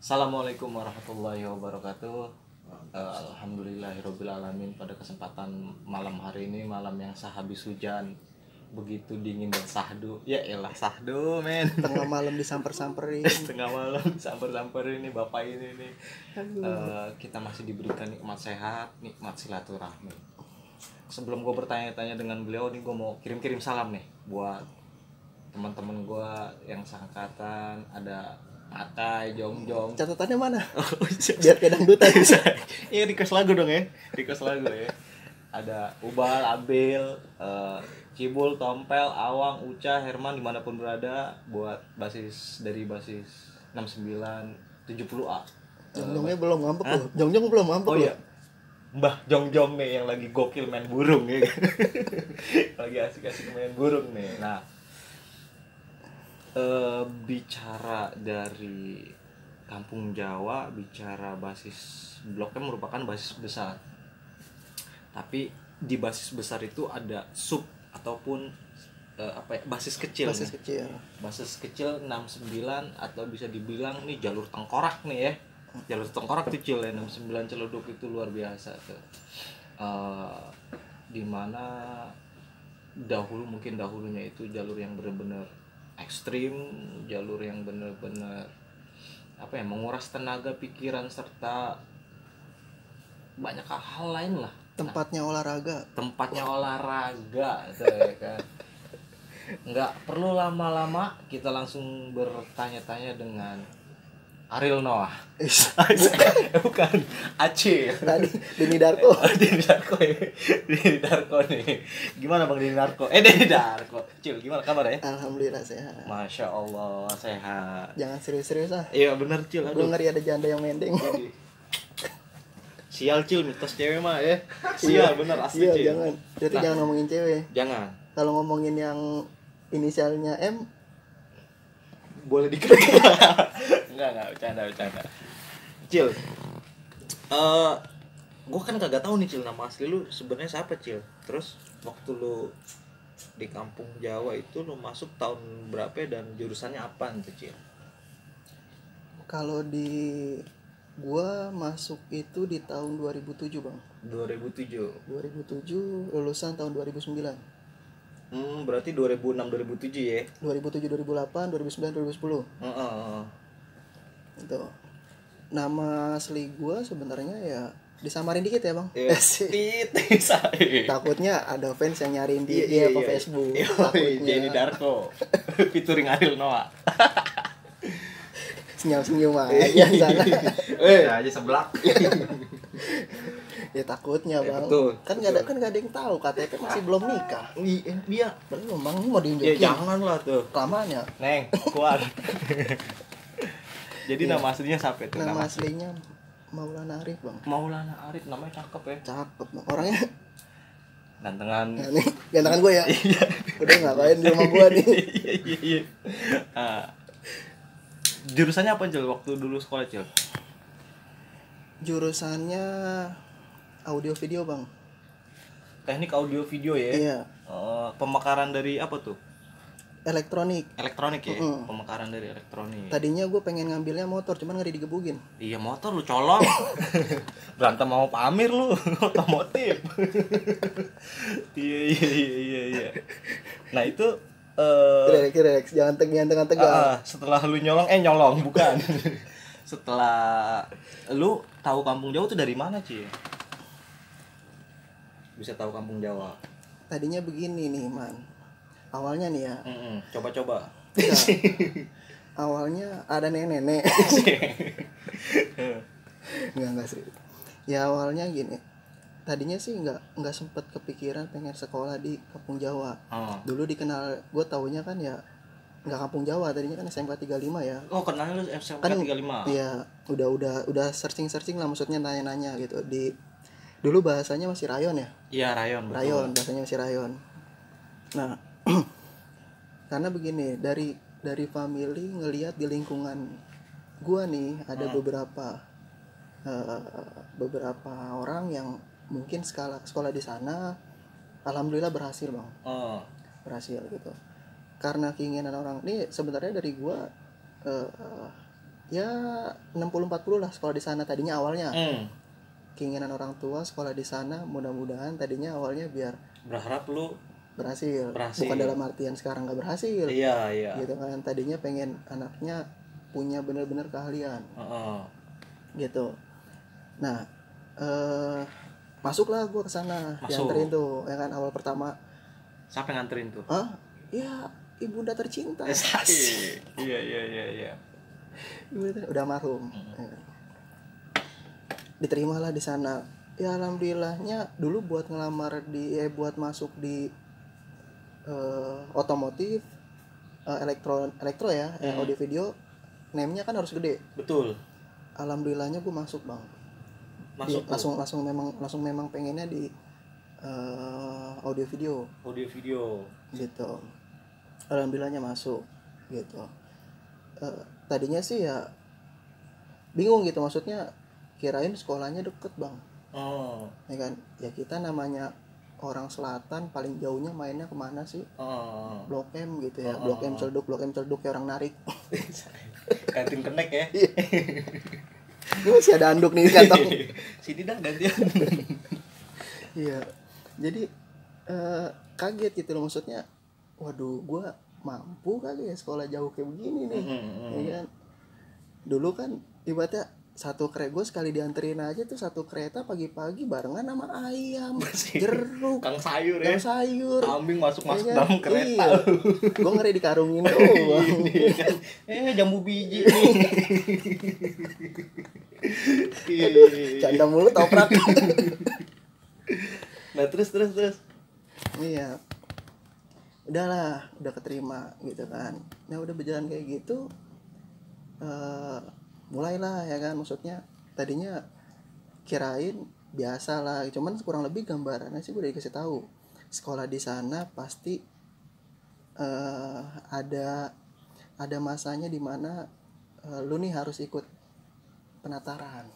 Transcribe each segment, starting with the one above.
Assalamualaikum warahmatullahi wabarakatuh. Alhamdulillahirabbil alamin. Pada kesempatan malam hari ini, malam yang sehabis hujan, begitu dingin dan sahdu. Ya elah sahdu men. Tengah malam disamper-samperin. Tengah malam samper-samper ini bapak ini nih. Kita masih diberikan nikmat sehat, nikmat silaturahmi. Sebelum gue bertanya-tanya dengan beliau nih, gue mau kirim-kirim salam nih buat teman-teman gue yang seangkatan. Ada Atai, Jongjong. Catatannya mana? Biar kayak dangdutan. Iya, request lagu dong ya. Request lagu ya. Ada Ubal, Abil, Cibul, Tompel, Awang, Uca, Herman dimanapun berada. Buat basis dari basis 6970A. Jongjongnya belum ngambek loh. Jongjong belum ngambek Oh loh. iya, Mbah Jongjong nih yang lagi gokil main burung ya. Lagi asik-asik main burung nih. Nah, bicara dari Kampung Jawa, bicara basis bloknya merupakan basis besar. Tapi di basis besar itu ada sub ataupun basis kecil. Basis nih. kecil. Basis kecil 69 atau bisa dibilang nih jalur tengkorak nih ya. Jalur tengkorak kecil ya, 69 Celuduk itu luar biasa tuh. Dimana dahulunya itu jalur yang benar-benar ekstrim, jalur yang benar-benar menguras tenaga, pikiran serta banyak hal lain lah. Tempatnya olahraga. Tempatnya olahraga tuh ya kan. Nggak perlu lama-lama, kita langsung bertanya-tanya dengan Ariel Noah. Bukan Acil. Tadi Denny Darko. Denny Darko ya. Denny Darko nih. Gimana Bang Denny Darko? Denny Darko. Cil, gimana kabar ya? Alhamdulillah sehat. Masya Allah sehat. Jangan serius-serius ah. Iya bener Cil. Gue ngeri ada janda yang mending. Sial Cil, mitos cewek mah ya. Sial bener asli Iya, Cil. jangan. Jadi jangan ngomongin cewek. Jangan. Kalau ngomongin yang inisialnya M, Boleh dikritik. Enggak, bercanda. Cil. Gua kan kagak tahu nih Cil, nama asli lu sebenarnya siapa Cil? Terus waktu lu di Kampung Jawa itu lu masuk tahun berapa dan jurusannya apa tuh Cil? kalau di gua masuk itu di tahun 2007, Bang. 2007. 2007, lulusan tahun 2009. Berarti 2006 2007 ya. 2007, 2008, 2009, 2010. Heeh. Itu. Nama asli gua sebenarnya ya disamarin dikit ya, Bang. Takutnya ada fans yang nyariin dia ke Facebook. Denny Darko featuring Ariel Noah. Senyum-senyum aja sana. Aja seblak. Ya takutnya, Bang. Betul, Kan enggak ada yang tahu, KTP masih belum nikah. Iya. Belum, Bang. Ini mau Ya diunjukin. janganlah tuh. Kelamaan ya. Neng, keluar. Jadi nama aslinya siapa itu? Nama aslinya Maulana Arif, Bang. Maulana Arif, namanya cakep ya. Cakep, Bang. Orangnya Gantengan. nah, nih, gantengan gue ya. Udah ngapain di rumah gua nih. Iya. Jurusannya apa Cil waktu dulu sekolah Cil? Jurusannya audio video, Bang. Teknik audio video ya. Iya. Pemekaran dari apa tuh? Elektronik. Elektronik ya. Pemekaran dari elektronik. Tadinya gue pengen ngambilnya motor, cuman nggak digebukin. Iya motor lu colong. Berantem mau Pamir lu, otomotif. Iya. Nah itu Relax, jangan tegang. setelah lu nyolong bukan. Setelah lu tahu Kampung Jawa tuh dari mana Ci? Bisa tahu Kampung Jawa. Tadinya begini nih, Man. Awalnya nih ya. Coba. Awalnya ada nenek. Enggak sih. Ya awalnya gini. Tadinya sih nggak sempet kepikiran pengen sekolah di Kampung Jawa. Dulu dikenal, gue taunya kan ya nggak Kampung Jawa, tadinya kan SMK 35 ya. Oh kenalnya lu SMK Kan 35. Iya, udah searching lah, maksudnya nanya-nanya gitu. Dulu bahasanya masih rayon ya. Iya rayon. Betul. Rayon, bahasanya masih rayon. Nah, karena begini, dari family ngelihat di lingkungan gua nih ada beberapa orang yang mungkin sekolah di sana, alhamdulillah berhasil, Bang. Berhasil gitu. Karena keinginan orang ini sebenarnya dari gua ya 60-40 lah sekolah di sana tadinya awalnya. Keinginan orang tua sekolah di sana, mudah-mudahan tadinya awalnya biar berharap lu berhasil. Bukan dalam artian sekarang nggak berhasil. Iya. Gitu kan, tadinya pengen anaknya punya benar-benar keahlian. Gitu. Nah, masuklah gue ke sana, dianterin tuh, ya kan awal pertama. Siapa yang nganterin tuh? Ya ibunda tercinta. Iya. Ibunda udah almarhum. Diterimalah di sana. Ya alhamdulillahnya dulu buat ngelamar buat masuk di otomotif, elektro ya, audio video, name-nya kan harus gede. Betul. Alhamdulillahnya gue masuk bang. Langsung memang pengennya di audio video gitu. Alhamdulillahnya masuk gitu. Tadinya sih ya bingung gitu, maksudnya kirain sekolahnya deket bang. Ya kan, ya kita namanya orang selatan, paling jauhnya mainnya kemana sih? Blok M gitu ya. Blok M Celduk kayak orang narik. Kantin kenek ya. Ini masih ada anduk nih kantong. Sini dah gantian. Iya. Jadi kaget gitu loh, maksudnya waduh gue mampu kali ya sekolah jauh kayak begini nih. Ya kan? Dulu kan ibaratnya satu kereta, gue sekali dianterin aja tuh satu kereta pagi-pagi barengan sama ayam, jeruk, kang sayur, kambing masuk ya kan? dalam kereta. Iya. Gue ngeri dikarungin doang. Jambu biji. Aduh, canda mulu toprak. Nah terus. Iya. Udah keterima gitu kan. Nah udah berjalan kayak gitu. Mulailah ya kan, maksudnya tadinya kirain biasa lah, cuman kurang lebih gambarannya sih gue udah dikasih tahu sekolah di sana pasti ada masanya dimana lu nih harus ikut penataran.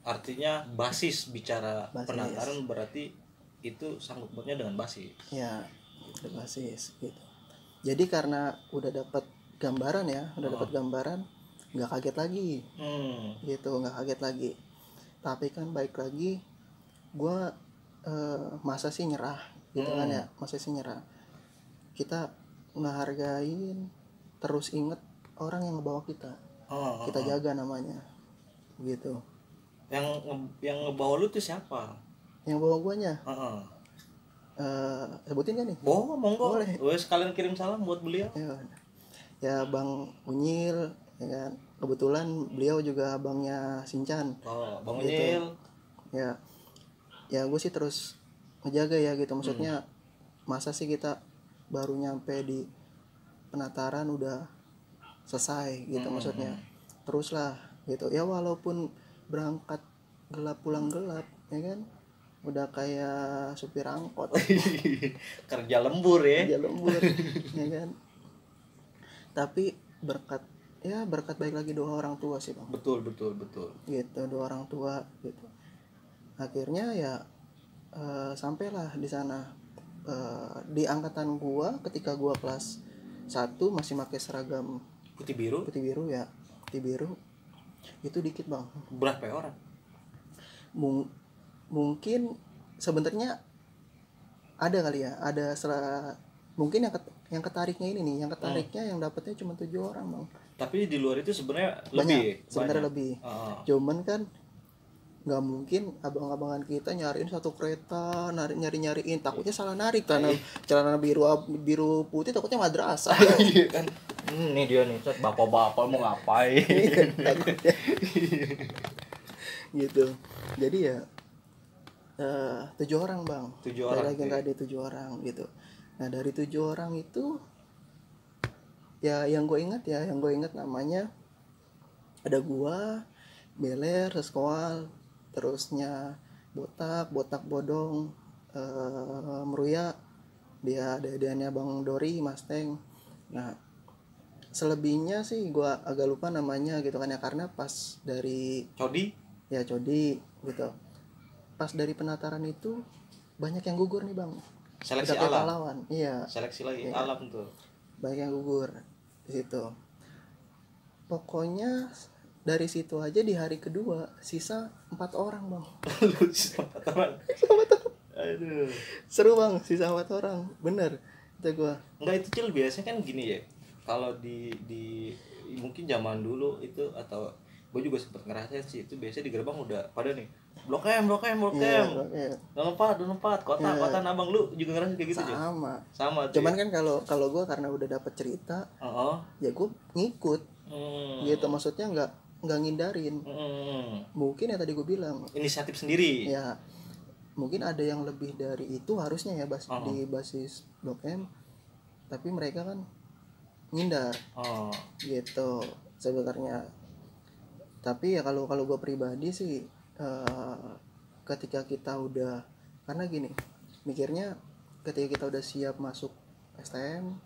Artinya basis penataran berarti itu sangkut pautnya dengan basis. Ya, itu basis gitu. Jadi karena udah dapat gambaran ya, dapat gambaran, nggak kaget lagi. Gitu, nggak kaget lagi. Tapi kan baik lagi, gue masa sih nyerah gitu kan ya, kita ngehargain, terus inget orang yang ngebawa kita. Kita jaga namanya gitu. Yang ngebawa lu tuh siapa? Yang bawa guanya? Sebutin kan nih? Monggo. Boleh. Sekalian kirim salam buat beliau. Ya Bang Unyil, ya kan. Kebetulan beliau juga abangnya Sincan. Bang gitu. Unyil. Ya gue sih terus ngejaga ya gitu, maksudnya masa sih kita baru nyampe di penataran udah selesai gitu, maksudnya teruslah gitu ya, walaupun berangkat gelap pulang gelap ya kan, udah kayak supir angkot. kerja lembur ya kan, tapi berkat baik lagi doa orang tua sih bang. Betul gitu, doa orang tua gitu. Akhirnya ya sampailah di sana. Di angkatan gua ketika gua kelas 1 masih pakai seragam putih biru itu dikit bang. Berapa orang? Mungkin sebenarnya ada kali ya, mungkin yang ketariknya ini nih, yang dapatnya cuma 7 orang bang. Tapi di luar itu sebenarnya lebih. Cuman kan nggak mungkin abang-abangan kita nyariin satu kereta, nyariin, takutnya salah narik karena celana biru putih, takutnya madrasah. Kan ini dia nih, bapak-bapak mau ngapain. Takutnya gitu. Jadi ya 7 orang bang. 7 orang lagi nggak ada 7 orang gitu. Nah dari 7 orang itu ya yang gue ingat namanya ada gua, Beler, Seskoal, terusnya Botak Bodong, Meruya, dia adanya Bang Dori, Mustang. Nah selebihnya sih gue agak lupa namanya gitu kan ya, karena pas dari Codi gitu, pas dari penataran itu banyak yang gugur nih bang. Seleksi alam. Pahlawan. Iya. Seleksi lagi alam tuh. Banyak yang gugur di situ. Pokoknya dari situ aja di hari kedua sisa 4 orang bang. Lu sisa 4 orang. Aduh. Seru bang, sisa 4 orang, bener kata gua. Enggak, itu Cil, biasanya kan gini ya. Kalau di mungkin zaman dulu itu, atau gue juga sempet ngerasain sih, itu biasanya di gerbang udah pada nih Blok M. Iya, Dalam empat kota Abang, lu juga ngerasain kayak gitu aja. Sama tuh. Cuman kan kalau gue karena udah dapet cerita, ya gue ngikut. Gitu, maksudnya nggak ngindarin. Mungkin ya tadi gue bilang inisiatif sendiri. Ya, mungkin ada yang lebih dari itu harusnya ya di basis Blok M, tapi mereka kan ngindar. Gitu sebenarnya. Tapi ya kalau gue pribadi sih, ketika kita udah, karena gini mikirnya, ketika kita udah siap masuk STM,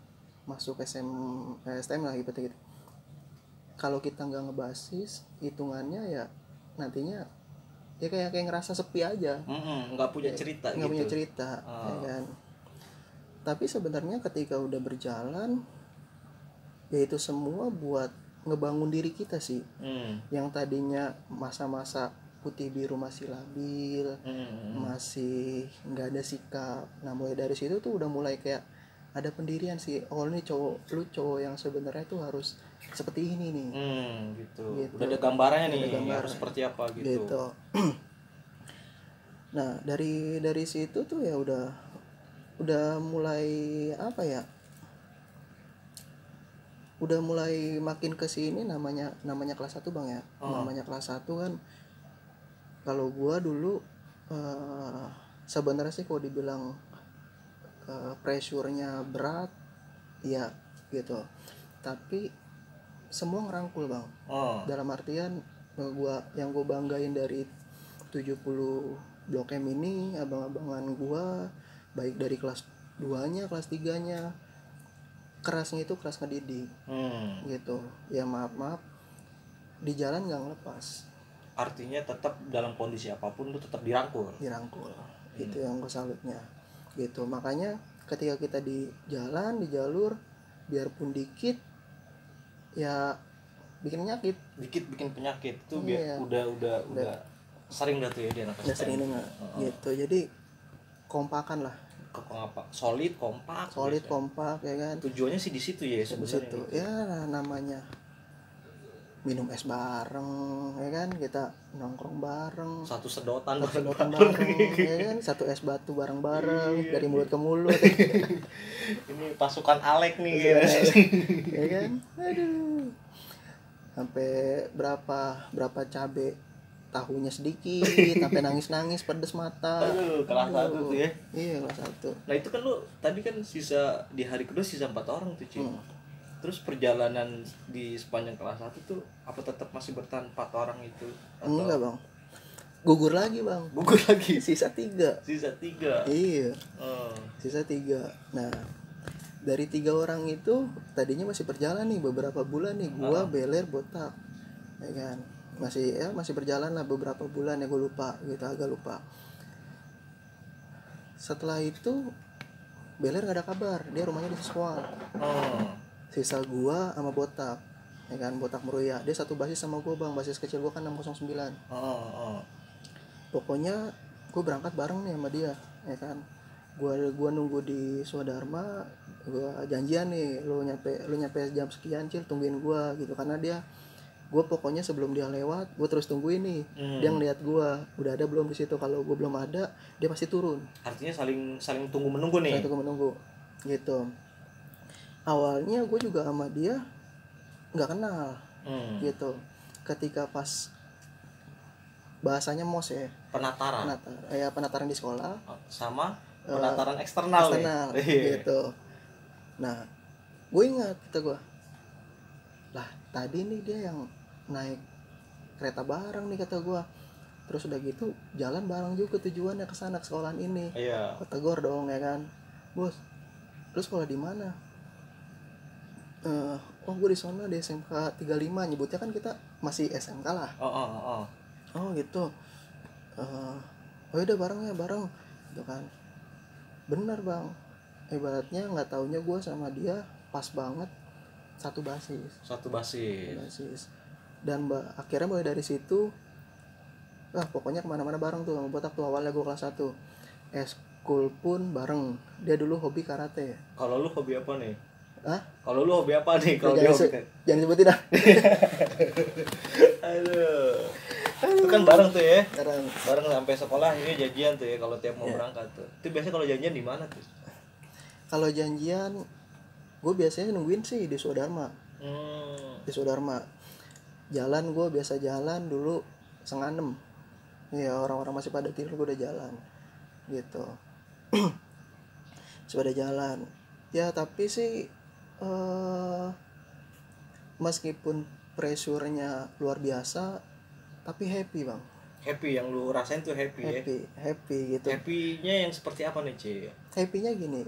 masuk STM lah gitu, kalau kita nggak ngebasis, hitungannya ya nantinya ya kayak ngerasa sepi aja, nggak punya cerita nggak punya cerita. Ya kan. Tapi sebenarnya ketika udah berjalan, ya itu semua buat ngebangun diri kita sih. Yang tadinya masa-masa putih biru masih labil, masih nggak ada sikap. Nah mulai dari situ tuh udah mulai kayak ada pendirian sih. Oh ini lu cowok yang sebenarnya tuh harus seperti ini nih. Gitu. Udah ada gambarannya nih, gambaran. harus seperti apa gitu. Nah dari situ tuh ya udah mulai apa ya? Udah mulai makin ke sini, namanya kelas 1 bang ya. Namanya kelas 1 kan, kalau gua dulu sebenarnya sih kalau dibilang pressure-nya berat ya gitu, tapi semua ngerangkul bang. Dalam artian yang gua banggain dari 70 Blok M ini, abang-abangan gua, baik dari kelas 2-nya, kelas 3-nya, kerasnya itu keras ngedidik. Gitu ya, maaf di jalan nggak ngelepas. Artinya tetap dalam kondisi apapun lu tetap dirangkul. Itu yang gue salutnya gitu. Makanya ketika kita di jalan, di jalur, biarpun dikit ya bikin penyakit itu. Udah sering dah tuh ya dia anak udah sering dengar gitu. Jadi kompakan lah, solid kompak ya kan. Tujuannya sih di situ ya sebenarnya gitu. Ya namanya minum es bareng ya kan, kita nongkrong bareng, satu sedotan bareng ya kan, satu es batu bareng dari mulut ke mulut. Ini pasukan Alek nih ya kan. Aduh, sampai berapa cabe tahunya sedikit, sampai nangis pedes mata. Kelas 1 tuh ya. Iya, kelas 1. Nah itu kan lu tadi kan sisa di hari kedua sisa 4 orang tuh Cik. Terus perjalanan di sepanjang kelas 1 tuh apa tetap masih bertahan 4 orang itu? Atau... Enggak bang, gugur lagi bang. Sisa 3. Iya. Sisa 3. Nah dari 3 orang itu tadinya masih berjalan nih beberapa bulan nih. Gua Beler, Botak ya kan, masih berjalan lah beberapa bulan ya, gue lupa gitu, agak lupa. Setelah itu Beler gak ada kabar, dia rumahnya di Siswal. Sisa gua sama Botak ya kan, Botak Meruya, dia satu basis sama gua bang, basis kecil gua kan 609. Pokoknya gua berangkat bareng nih sama dia ya kan. Gua nunggu di Swadharma, gua janjian nih, lu nyampe jam sekian Cil, tungguin gua gitu, karena gue pokoknya sebelum dia lewat gue terus tungguin nih. Dia ngeliat gue udah ada belum di situ, kalau gue belum ada dia pasti turun. Artinya saling tunggu menunggu nih. Gitu. Awalnya gue juga sama dia nggak kenal gitu. Ketika pas bahasanya mos ya, penataran di sekolah sama penataran eksternal gitu. Nah gue ingat, kata gue, lah tadi nih dia yang naik kereta bareng nih, kata gue. Terus udah gitu jalan bareng juga tujuannya ke sana, ke sekolahan ini. Gue tegur dong ya kan, bos lu sekolah di mana? Oh gue di sana di SMK 35, nyebutnya kan kita masih SMK lah. Oh gitu. Oh udah bareng gitu kan. Bener bang, ibaratnya nggak taunya gue sama dia pas banget satu basis. Satu basis. Dan akhirnya mulai dari situ pokoknya kemana-mana bareng tuh sama botak tuh. Awalnya gue kelas 1 eskul pun bareng. Dia dulu hobi karate. Kalau lu hobi apa nih? Hah? Kalau lu hobi apa nih? Kalau dia hobi jangan sebutin dah. Aduh. Itu kan bareng tuh ya. Bareng sampai sekolah ini janjian tuh ya kalau tiap mau berangkat tuh. Itu biasanya kalau janjian di mana tuh? Kalau janjian gue biasanya nungguin sih di Swadharma. Di Swadharma. Jalan gue biasa jalan dulu 5:30. Iya, orang-orang masih pada tidur gue udah jalan. Gitu. Sudah jalan. Ya tapi sih meskipun pressure-nya luar biasa tapi happy, Bang. Happy yang lu rasain tuh happy ya? Happy gitu. Happy-nya yang seperti apa nih, Ci? Happy-nya gini.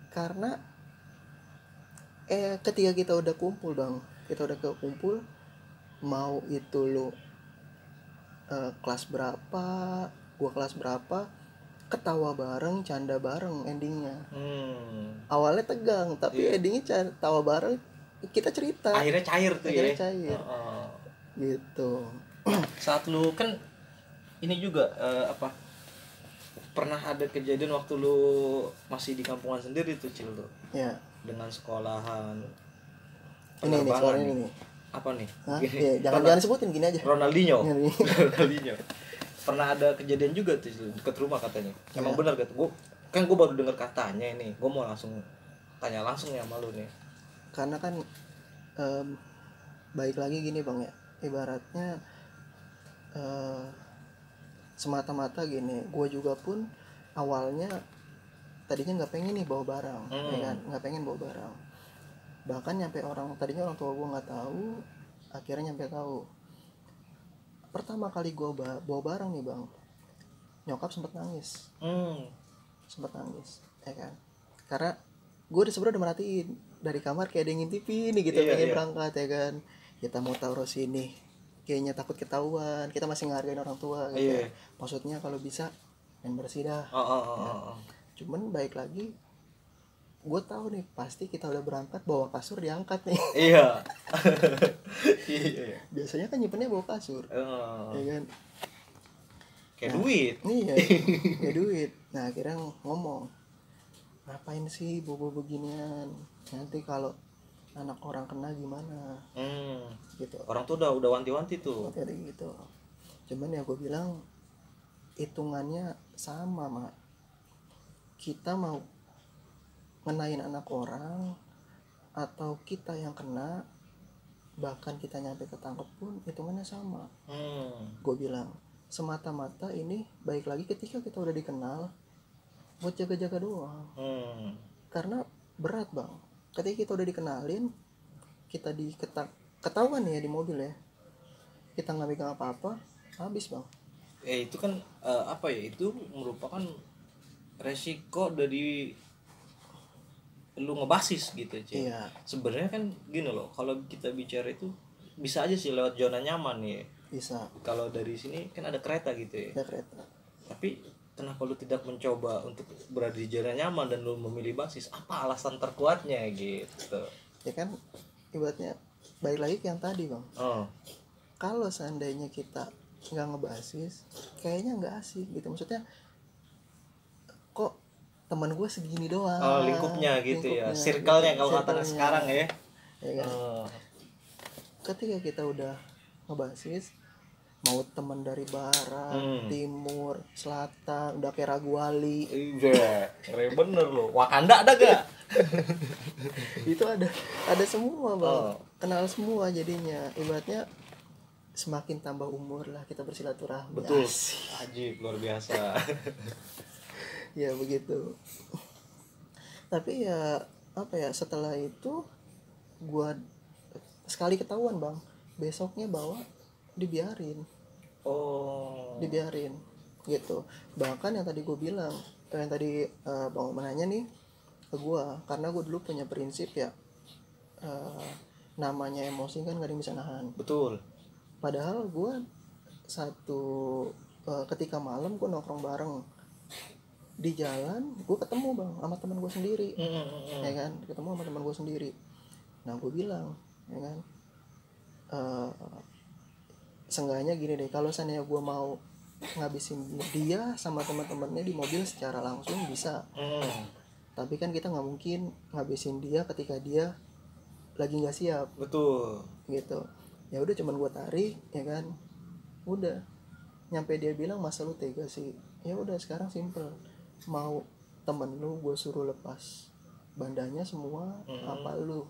Karena ketika kita udah kumpul, Bang. Kita udah kumpul, mau itu lu kelas berapa, gua kelas berapa, ketawa bareng, canda bareng endingnya. Awalnya tegang, tapi endingnya tawa bareng, kita cerita. Akhirnya cair tuh. Cair. Gitu. Saat lu kan ini juga pernah ada kejadian waktu lu masih di kampungan sendiri tuh, Cil tuh. Iya. Dengan sekolahan. Ini sekolah ini. Apa nih? Ya, jangan sebutin, gini aja. Ronaldinho. Pernah ada kejadian juga tuh dekat rumah katanya. Emang benar gak tuh? Gue baru dengar katanya ini. Gue mau langsung tanya langsung ya sama lu nih. Karena kan baik lagi gini, Bang ya. Ibaratnya semata-mata gini. Gue juga pun awalnya tadinya nggak pengen nih bawa barang, ya kan? Nggak pengen bawa barang. Bahkan tadinya orang tua gue nggak tahu, akhirnya nyampe tahu. Pertama kali gue bawa barang nih, Bang, nyokap sempet nangis. Ya kan, karena gue sebenarnya udah merhatiin dari kamar kayak ada yang ngintipin nih gitu, pengen berangkat ya kan. Kita mau taruh sini, kayaknya takut ketahuan, kita masih ngehargain orang tua gitu. Maksudnya kalau bisa main bersih dah. Cuman baik lagi, gue tahu nih pasti kita udah berangkat bawa kasur diangkat nih. Iya. Biasanya kan nyimpennya bawa kasur. Ya kan. Kayak duit. Iya. Kayak duit. Nah, akhirnya ngomong, ngapain sih bawa beginian? Nanti kalau anak orang kena gimana? Gitu. Orang tuh udah wanti-wanti tuh. Kayak gitu. Cuman ya gue bilang hitungannya sama, Mak. Kita mau ngenain anak orang atau kita yang kena, bahkan kita nyampe ketangkep pun hitungannya sama. Gue bilang semata-mata ini baik lagi ketika kita udah dikenal buat jaga-jaga doang. Karena berat, Bang, ketika kita udah dikenalin, kita ketahuan ya di mobil ya, kita nggak megang apa-apa, habis, Bang. Itu kan itu merupakan resiko dari lu ngebasis gitu, Ci. Iya. Sebenarnya kan gini loh, kalau kita bicara itu bisa aja sih lewat zona nyaman ya. Bisa. Kalau dari sini kan ada kereta gitu ya. Ada kereta. Tapi kenapa lu tidak mencoba untuk berada di zona nyaman dan lu memilih basis? Apa alasan terkuatnya gitu? Ya kan ibaratnya balik lagi ke yang tadi, Bang. Kalau seandainya kita nggak ngebasis, kayaknya nggak asik gitu. Maksudnya kok teman gue segini doang. Lingkupnya gitu ya, circle-nya kalau kata sekarang ya. Ya kan? Ketika kita udah ngebasis, mau teman dari barat, timur, selatan, udah kayak Raguwali. Iya, keren bener loh. Wakanda ada gak? Itu ada semua, Bang. Kenal semua jadinya. Ibaratnya semakin tambah umur lah kita bersilaturahmi. Betul. Ajib, luar biasa. Ya begitu. Tapi ya setelah itu gua sekali ketahuan, Bang, besoknya bawa dibiarin gitu. Bahkan yang tadi gue bilang, yang tadi Bang menanya nih ke gua, karena gue dulu punya prinsip ya, namanya emosi kan gak ada yang bisa nahan. Betul. Padahal gue ketika malam gue nongkrong bareng di jalan, gue ketemu, Bang, sama teman gue sendiri. Ya kan, ketemu sama teman gue sendiri. Nah gue bilang ya kan, seenggaknya gini deh, kalau seandainya gue mau ngabisin dia sama teman-temannya di mobil secara langsung bisa, tapi kan kita nggak mungkin ngabisin dia ketika dia lagi nggak siap. Betul. Gitu. Ya udah cuman gue tarik ya kan, udah nyampe dia bilang masa lu tega sih. Ya udah sekarang simple, mau temen lu gue suruh lepas bandanya semua, apa lu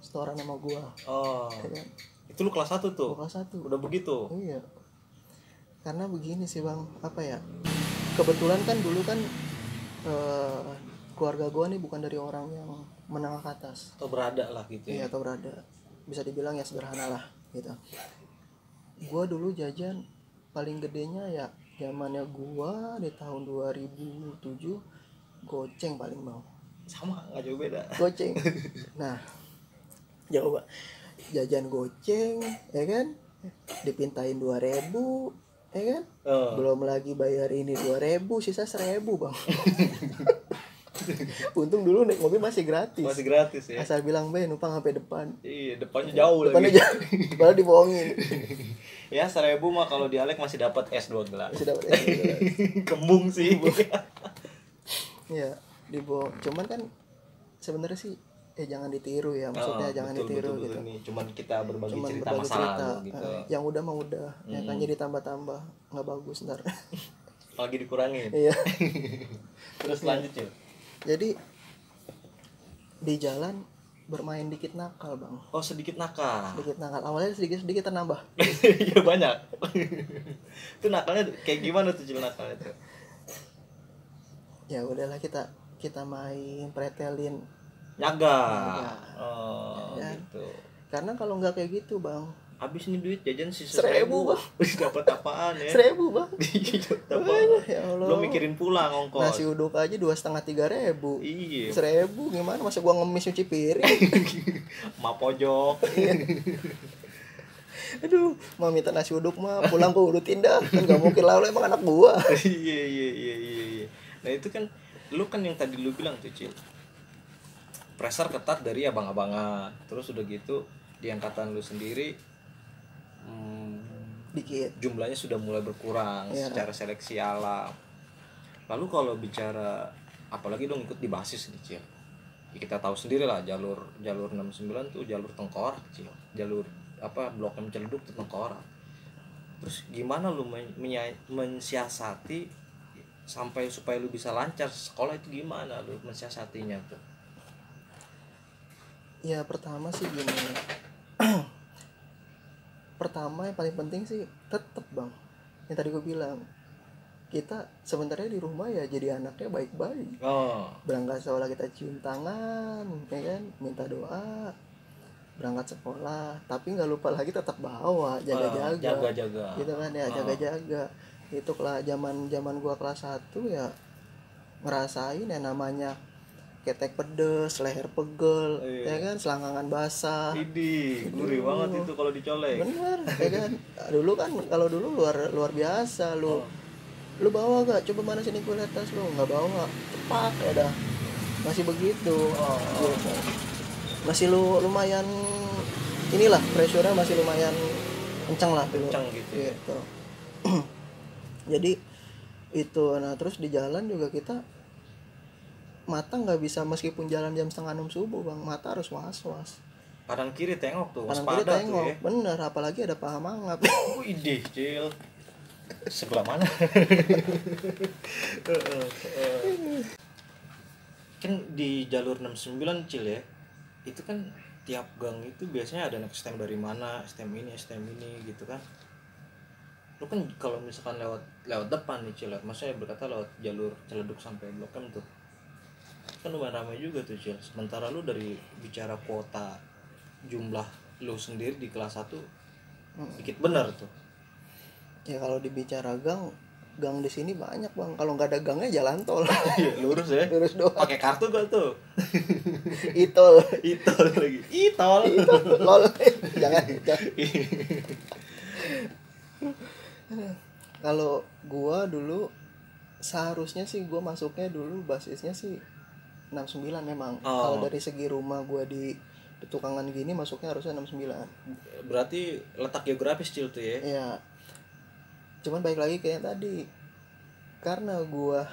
setoran sama gue. Ya kan? Itu lu kelas 1 tuh? Kelas 1 udah begitu? Iya, karena begini sih bang, apa ya, kebetulan kan dulu kan keluarga gue nih bukan dari orang yang menengah ke atas atau berada lah gitu ya. Iya, atau berada, bisa dibilang ya sederhana lah gitu. Gue dulu jajan paling gedenya ya zamannya gue di tahun 2007 goceng paling bang. Sama, nggak jauh beda. Goceng. Nah coba jajan goceng ya kan, dipintain 2.000 ya kan, belum lagi bayar ini 2.000, sisa 1.000 bang. Untung dulu naik mobil masih gratis ya. Asal bilang be numpang sampai depan. Iya, depannya jauh depannya lagi. Jauh. Padahal dibohongin. Ya 1.000 mah kalau dialek masih dapat es 2 gelas. Masih dapat es 2 gelas. Kembung sih. Iya, dibohong. Cuman kan sebenarnya sih jangan ditiru ya, maksudnya jangan ditiru betul, gitu. Nih, cuman kita berbagi cerita masa lalu gitu. Yang udah mah udah, ya kan, jadi tambah-tambah nggak bagus ntar. Lagi dikurangin. Iya. Terus lanjut ya. Jadi di jalan bermain dikit nakal bang. Oh, sedikit nakal. Awalnya sedikit nambah. Iya banyak. Itu nakalnya kayak gimana tuh nakalnya tuh? Ya udahlah, kita main pretelin. Nyaga. Oh ya, gitu. Karena kalau nggak kayak gitu bang, habis nih duit jajan sisa 1.000 bang. Dapat apaan ya? 1.000 bang. Ya Allah. Lu mikirin pulang ongkos. Nasi uduk aja 2.500-3.000. Iya. 1.000 gimana? Masa gua ngemis nyuci piring? Ma pojok. Aduh, mau minta nasi uduk mah pulang gua urutin dah. Kan gak mungkin lah, lu emang anak gua. Iya. Nah itu kan lu kan yang tadi lu bilang tuh Cil, pressure ketat dari abang-abangan. Terus udah gitu di angkatan lu sendiri dikit jumlahnya sudah mulai berkurang secara seleksi alam. Lalu kalau bicara apalagi dong ikut di basis nih Cil, ya, kita tahu sendiri lah jalur 69 tuh jalur tengkorak Cil, jalur apa Blok M Ciledug tuh tengkorak. Terus gimana lu mensiasati sampai supaya lu bisa lancar sekolah, itu gimana lu mensiasatinya tuh? Ya pertama sih gini. Pertama yang paling penting sih tetep bang, yang tadi gue bilang, kita sebenarnya di rumah ya jadi anaknya baik-baik. Berangkat sekolah kita cium tangan ya kan, minta doa, berangkat sekolah, tapi nggak lupa lagi tetap bawa jaga-jaga gitu kan ya, jaga-jaga. Itu lah zaman gue kelas 1 ya, ngerasain yang namanya ketek pedes, leher pegel, ya kan, selangkangan basah. Gurih banget itu kalau dicolek. Bener, ya kan. Dulu kan, kalau dulu luar biasa. Lu bawa gak? Coba mana sini gue liat tas lu. Nggak bawa, cepak ya dah. Masih begitu. Gitu. Masih lumayan inilah, pressure-nya masih lumayan kencang lah dulu. Kencang gitu. Jadi itu, nah terus di jalan juga kita mata nggak bisa, meskipun jalan jam 5:30 subuh bang, mata harus was-was. Kanan kiri tengok tuh, waspada tuh ya. Bener, apalagi ada paha mangap. Idih Cil, sebelah mana? Kan di jalur 69 Cil ya, itu kan tiap gang itu biasanya ada anak STEM dari mana, STEM ini gitu kan. Lu kan kalau misalkan lewat depan nih Cil, maksudnya berkata lewat jalur Ciledug sampai Blok M tuh kan lumayan ramai juga tuh Cil. Sementara lu dari bicara kuota jumlah lu sendiri di kelas 1 dikit bener tuh. Ya kalau dibicara gang di sini banyak bang. Kalau nggak ada gangnya jalan tol. Lurus ya. Lurus doang. Pakai kartu gak tuh? Itol lagi. Itol. Lol. Jangan. Kalau gua dulu seharusnya sih gua masuknya dulu basisnya sih 69 memang. Kalau dari segi rumah gua di tukangan gini masuknya harusnya 69. Berarti letak geografis Cil tuh ya. Iya. Cuman balik lagi kayak tadi, karena gua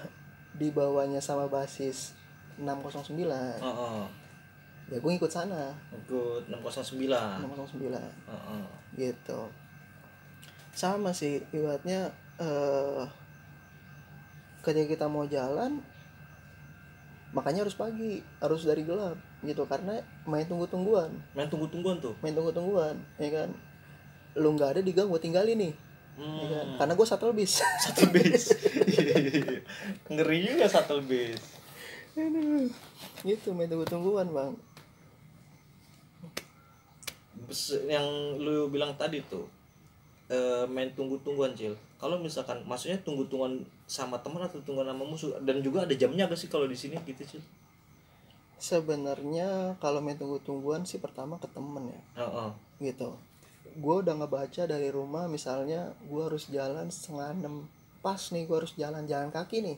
dibawanya sama basis 609. Ya gue ikut sana. Ikut 609. 609. Gitu. Sama sih ibaratnya ketika kita mau jalan, makanya harus pagi, harus dari gelap gitu, karena main tunggu-tungguan tuh, ya kan. Lu nggak ada di gang, gue tinggalin nih, ya kan? Karena gue shuttle bis. Ngeri juga shuttle bis. Gitu, main tunggu-tungguan bang. Yang lu bilang tadi tuh main tunggu-tungguan Cil. Kalau misalkan maksudnya tunggu-tungguan sama teman atau tungguan sama musuh, dan juga ada jamnya gak sih kalau di sini gitu Cil? Sebenarnya kalau main tunggu-tungguan sih pertama ke temen ya. Gitu. Gue udah ngebaca dari rumah, misalnya gue harus jalan 5:30 pas nih, gue harus jalan kaki nih.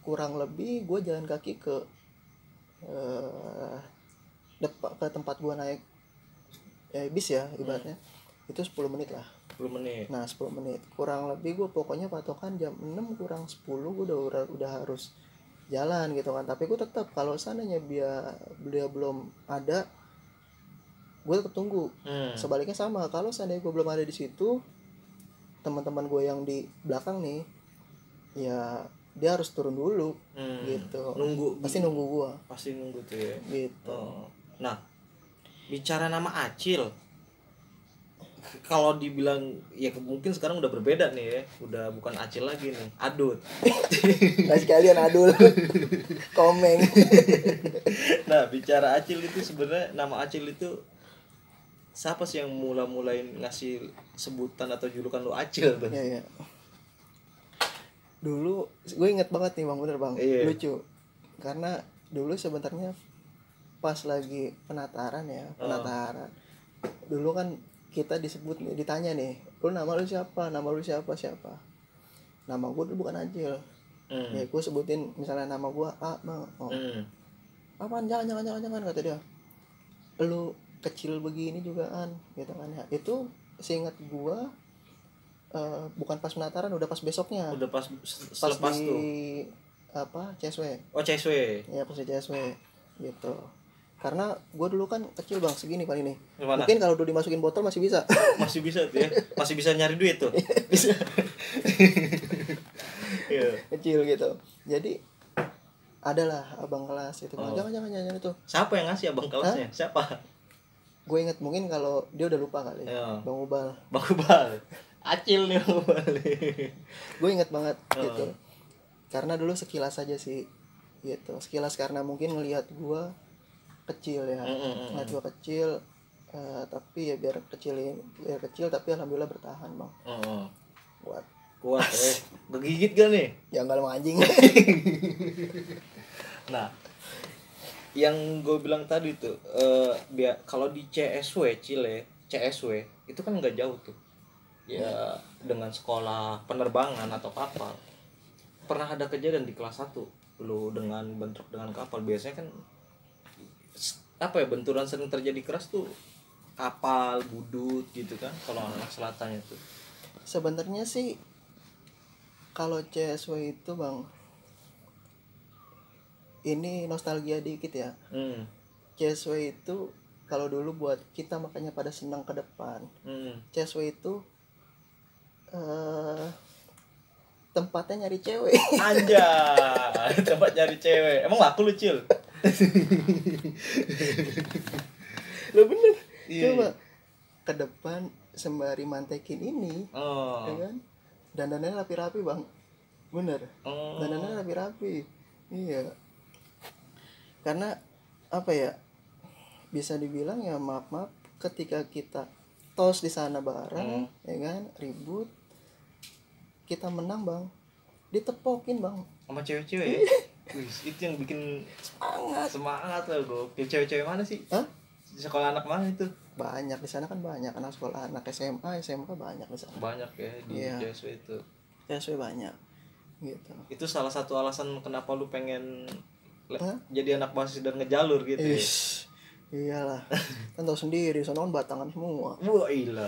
Kurang lebih gue jalan kaki ke ke tempat gue naik bis ya ibaratnya. Itu 10 menit lah. 10 menit. Nah 10 menit kurang lebih gue pokoknya patokan jam 6 kurang 10 gue udah harus jalan gitu kan. Tapi gue tetap, kalau seandainya beliau belum ada, gue tetap tunggu. Sebaliknya sama, kalau seandainya gue belum ada di situ, teman-teman gue yang di belakang nih, ya dia harus turun dulu gitu. Pasti nunggu gue. Pasti nunggu tuh ya. Gitu. Nah, bicara nama Acil, kalau dibilang ya mungkin sekarang udah berbeda nih ya, udah bukan Acil lagi nih, Adut. Nah sekalian Adul. Komeng. Nah, bicara Acil itu sebenarnya nama Acil itu siapa sih yang mulain ngasih sebutan atau julukan lu Acil tuh? Iya. Dulu gue inget banget nih bang, bener bang. Iya. Lucu. Karena dulu sebenarnya pas lagi penataran. Dulu kan kita ditanya nih, nama lu siapa? Nama gue dulu bukan Acil. Ya gue sebutin misalnya nama gue A bang. Apaan, jangan kata dia. Lu kecil begini juga an, gitu kan ya. Itu seingat gue bukan pas penataran, udah pas besoknya. Udah pas di tuh. CSW. Oh CSW. Ya pas di CSW gitu. Karena gue dulu kan kecil bang, segini paling nih. Gimana? Mungkin kalau dulu dimasukin botol masih bisa. Masih bisa tuh ya. Masih bisa nyari duit tuh. Bisa. Yeah. Kecil gitu. Jadi adalah abang kelas itu. Jangan itu. Siapa yang ngasih abang kelasnya? Siapa? Gue inget, mungkin kalau dia udah lupa kali. Bang Ubal. Acil nih Bang Ubal. Gue inget banget gitu. Karena dulu sekilas aja sih gitu. Sekilas karena mungkin ngelihat gue kecil ya. Ngelihat gue kecil, tapi ya biar kecil tapi alhamdulillah bertahan bang. Kuat Ngegigit gak nih? Ya enggak, mau anjing. Nah, yang gue bilang tadi tuh kalau di CSW itu kan nggak jauh tuh ya, dengan sekolah penerbangan atau kapal. Pernah ada kejadian di kelas 1 lu dengan bentrok dengan kapal. Biasanya kan benturan sering terjadi keras tuh kapal, budut gitu kan kalau anak selatannya tuh. Sebenarnya sih kalau CSW itu bang, ini nostalgia dikit ya. CSW itu kalau dulu buat kita makanya pada senang ke depan. CSW itu tempatnya nyari cewek. Anjay, tempat nyari cewek. Emang laku lu Cil? Lo bener. Coba ke depan sembari mantekin ini, ya kan? Dandannya rapi-rapi bang, bener. Dandannya rapi-rapi, iya. Karena apa ya? Bisa dibilang ya maaf ketika kita tos di sana bareng, ya kan, ribut, kita menang bang, ditepokin bang sama cewek-cewek ya. Itu yang bikin semangat loh gue. Cewek-cewek mana sih? Di sekolah anak mana itu? Banyak di sana kan, banyak anak sekolah, anak SMA, SMK banyak di sana. Banyak ya di CSW itu. CSW banyak gitu. Itu salah satu alasan kenapa lu pengen jadi anak basis dan ngejalur gitu. Iyalah, kan tau sendiri, sono kan batangan semua. Wah iya,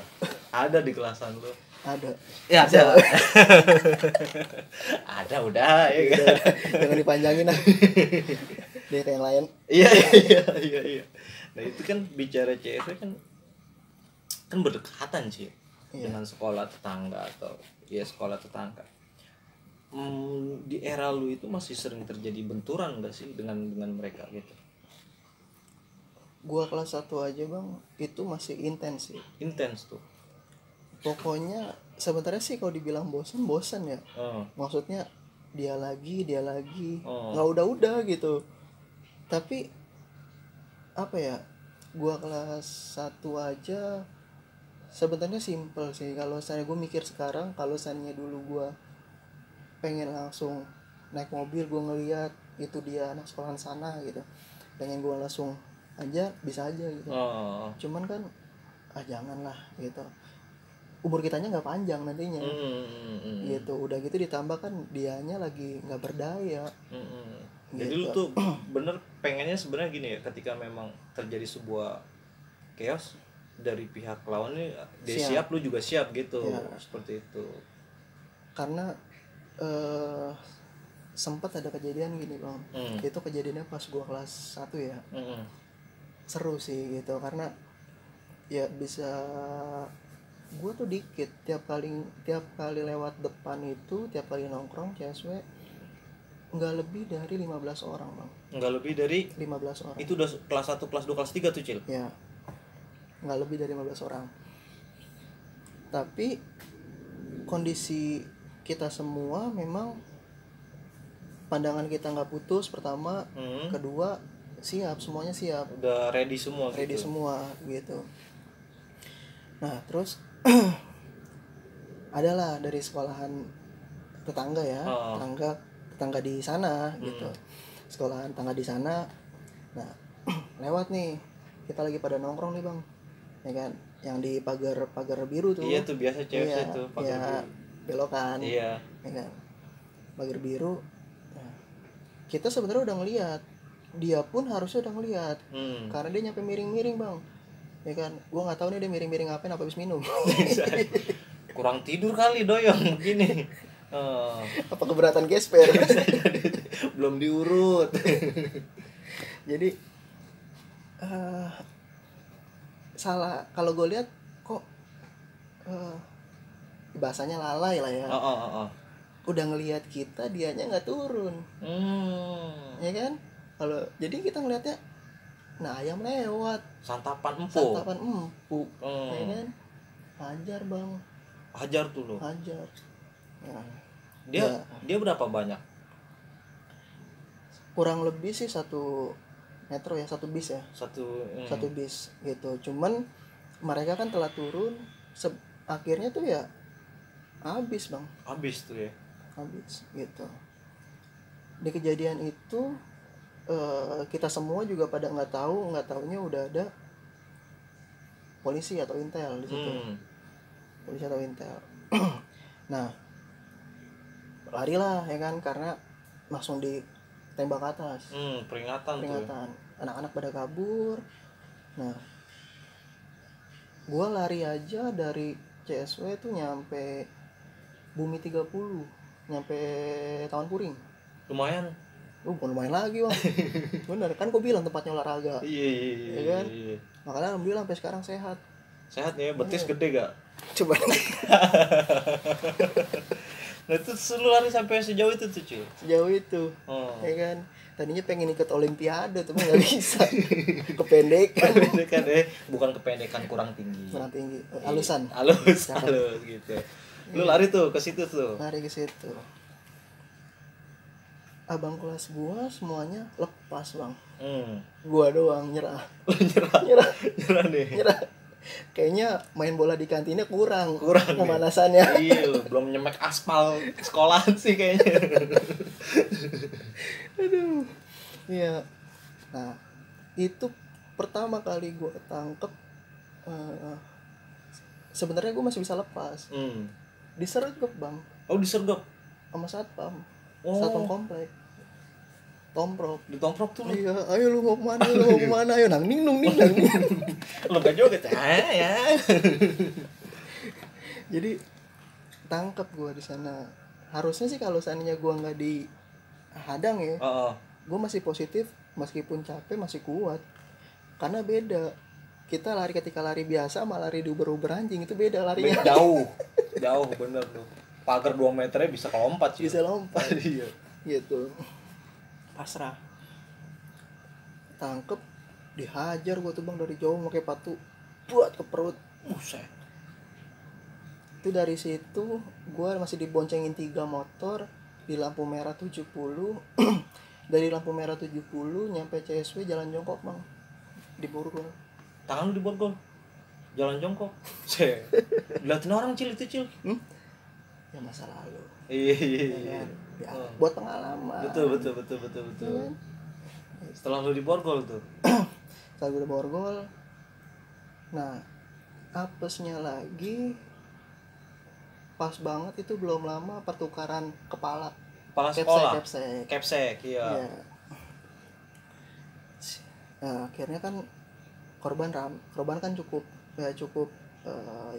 ada di kelasan lu. Ada. Ya ada. Ada udah ya kan. Udah, jangan dipanjangin lah. Dia kayak yang lain. Iya. Nah itu kan bicara CSW kan berdekatan sih dengan sekolah tetangga atau ya sekolah tetangga. Di era lu itu masih sering terjadi benturan nggak sih dengan mereka gitu? Gua kelas 1 aja bang, itu masih intens sih. Intens tuh. Pokoknya sebenarnya sih kalau dibilang bosan ya. Maksudnya dia lagi nggak udah gitu. Tapi apa ya, gua kelas 1 aja sebenarnya simple sih. Kalau saya gue mikir sekarang, kalau seandainya dulu gua pengen langsung naik mobil, gue ngeliat itu dia anak sekolahan sana gitu, pengen gue langsung aja bisa aja gitu. Cuman kan janganlah gitu, umur kitanya nggak panjang nantinya. Gitu, udah gitu ditambah kan dianya lagi nggak berdaya. Gitu. Jadi lu tuh bener pengennya sebenarnya gini ya, ketika memang terjadi sebuah chaos dari pihak lawan nih, dia siap lu juga siap gitu ya. Seperti itu. Karena sempat ada kejadian gini bang. Itu kejadiannya pas gua kelas 1 ya. Seru sih gitu, karena ya bisa gue tuh dikit tiap kali lewat depan itu, tiap kali nongkrong CSW nggak lebih dari 15 orang bang. Nggak lebih dari 15 orang. Itu udah kelas 1, kelas 2, kelas 3 tuh Cil? Ya, nggak lebih dari 15 orang. Tapi kondisi kita semua memang pandangan kita nggak putus pertama, kedua semuanya siap, udah ready semua gitu. Nah terus adalah dari sekolahan tetangga ya, tetangga di sana gitu, sekolahan tetangga di sana. Nah lewat nih, kita lagi pada nongkrong nih bang, ya kan, yang di pagar biru tuh. Iya tuh biasa cewek tuh pagar biru, belokan. Iya ya kan, pagar biru. Nah, kita sebenarnya udah ngelihat, dia pun harusnya udah ngelihat, karena dia nyampe miring-miring bang, ya kan. Gua nggak tahu nih dia miring-miring ngapain, apa habis minum. Kurang tidur kali doyong begini. Apa keberatan gesper. Belum diurut. Jadi salah, kalau gue lihat kok bahasanya lalai lah ya. Udah ngelihat kita, dianya nggak turun. Ya kan, kalau jadi kita ngelihatnya, nah ayam lewat, santapan empuk. Ya kan, hajar bang, hajar tuh lo, hajar. Nah, dia berapa banyak? Kurang lebih sih 1 metro ya, 1 bis ya, satu bis gitu. Cuman mereka kan telah turun, akhirnya tuh ya habis bang, habis gitu. Di kejadian itu kita semua juga pada nggak taunya udah ada polisi atau intel di situ. Polisi atau intel. Nah larilah ya kan, karena langsung ditembak ke atas. Peringatan. Anak-anak pada kabur. Nah gua lari aja dari CSW tuh nyampe Bumi 30, nyampe Taman Puring. Lumayan. Bukan lumayan lagi bang. Bener kan, gua bilang tempatnya olahraga. Iya kan? Makanya alhamdulillah sampai sekarang sehat ya. Betis gede gak? Coba. Nah itu lu lari sampai sejauh itu tuh cuy? Sejauh itu. Ya kan, tadinya pengen ikut olimpiade tapi nggak bisa. Kependekan bukan kependekan, kurang tinggi, halusan gitu. Lu lari tuh ke situ tuh? Lari ke situ. Abang kelas gua semuanya lepas bang. Gua doang nyerah. Nyerah kayaknya main bola di kantinnya kurang pemanasannya. Iya, belum nyemek aspal sekolahan sih kayaknya. Aduh. Iya. Nah, itu pertama kali gue ketangkep. Sebenarnya gue masih bisa lepas. Disergap bang. Oh, disergap sama satpam. Satpam komplek. tomprok. Ditomprok tuh lu. Iya, ayo lu mau kemana, ayo nang ning. Lu gak joget ya. Jadi tangkap gue di sana. Harusnya sih kalau seandainya gue nggak dihadang ya, gue masih positif, meskipun capek masih kuat. Karena beda, kita lari ketika lari biasa sama lari di uber anjing itu beda larinya. Jauh bener tuh. Pagar 2 meternya bisa lompat sih. Bisa lompat. Iya. Gitu. Pasrah. Tangkep, dihajar gue tuh bang dari jauh pakai patu, buat ke perut. Buset. Itu dari situ gue masih diboncengin 3 motor di lampu merah 70. Dari lampu merah 70 nyampe CSW jalan jongkok bang, di Borgol. Tangan lu di borgol, jalan jongkok. Liatin orang Cil itu Cil. Ya masa lalu. Iya. Ya, buat pengalaman. Betul. Ya. Setelah lu di borgol tuh. Setelah gue di Borgol, nah apesnya lagi pas banget itu belum lama pertukaran kepala Sekolah. Capsek, iya. Ya. Nah, akhirnya kan korban kan cukup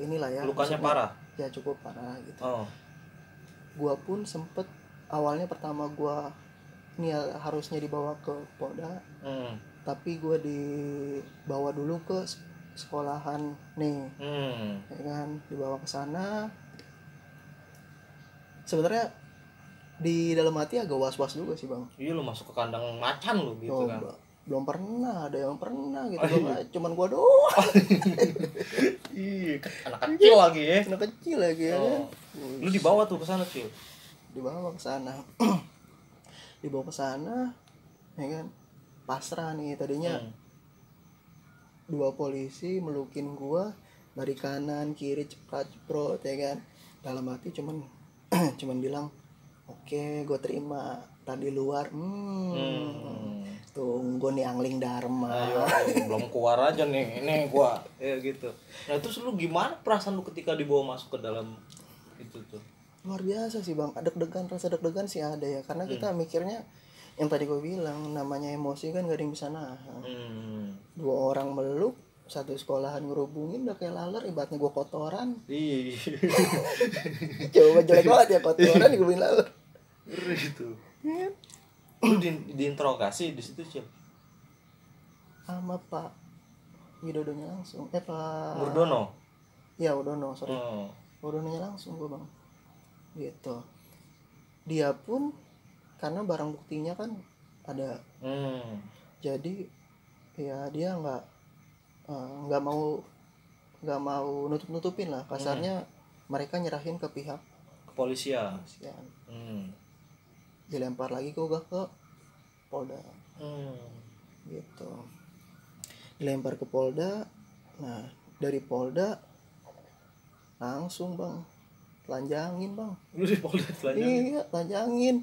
inilah ya. Lukanya parah. Ya cukup parah gitu. Gua pun sempet awalnya pertama gua harusnya dibawa ke Polda. Tapi gua dibawa dulu ke sekolahan nih. Ya kan, dibawa ke sana. Sebenarnya di dalam hati agak was-was juga sih bang. Iya, lu masuk ke kandang macan lu gitu kan. Belum pernah ada yang pernah gitu. Cuman gua doang. Iya, anak kecil lagi ya. Anak kecil lagi ya. Lu dibawa tuh ke sana Cil. Dibawa ke sana. Ya kan. Pasrah nih tadinya. 2 polisi melukin gua dari kanan kiri ceprot ya kan. Dalam hati cuman bilang, "Oke, gue terima." Tadi luar, tunggu nih Angling Dharma. Ayo, belum keluar aja nih, ini gua. Ya gitu. Nah, terus lu gimana perasaan lu ketika dibawa masuk ke dalam itu tuh? Luar biasa sih bang, rasa deg-degan sih ada ya. Karena kita mikirnya, yang tadi gue bilang, namanya emosi kan gak ada yang bisa nahan. 2 orang meluk, satu sekolahan ngerubungin udah kayak laler, ibaratnya gue kotoran. Iya. Coba jelek banget ya kotoran dihubungin laler. Ngeri itu. Lu diinterogasi di situ Cil? Sama Pak Widodonya langsung. Pak Murdono. Iya Widono, sorry. Widodonya langsung gue bang. Gitu. Dia pun karena barang buktinya kan ada. Jadi ya dia nggak mau nutupin lah kasarnya. Mereka nyerahin ke pihak kepolisian. Dilempar lagi ke Polda. Gitu. Dilempar ke Polda. Nah dari Polda langsung bang telanjangin bang. Lu di Polda telanjangin? Iya telanjangin.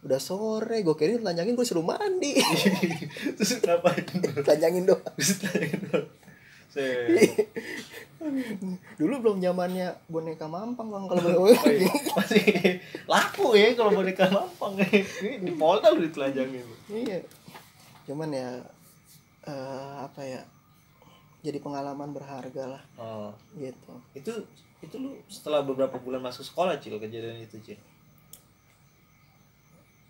Udah sore, gue kira telanjangin gue suruh mandi. Terus ngapain? Telanjangin doang. Dulu belum zamannya boneka mampang bang kalau masih laku ya kalau boneka mampang. Di Polda lu ditelanjangin. Iya. Cuman ya apa ya? Jadi pengalaman berharga lah. Gitu. Itu lu setelah beberapa bulan masuk sekolah Cil kejadian itu Cil?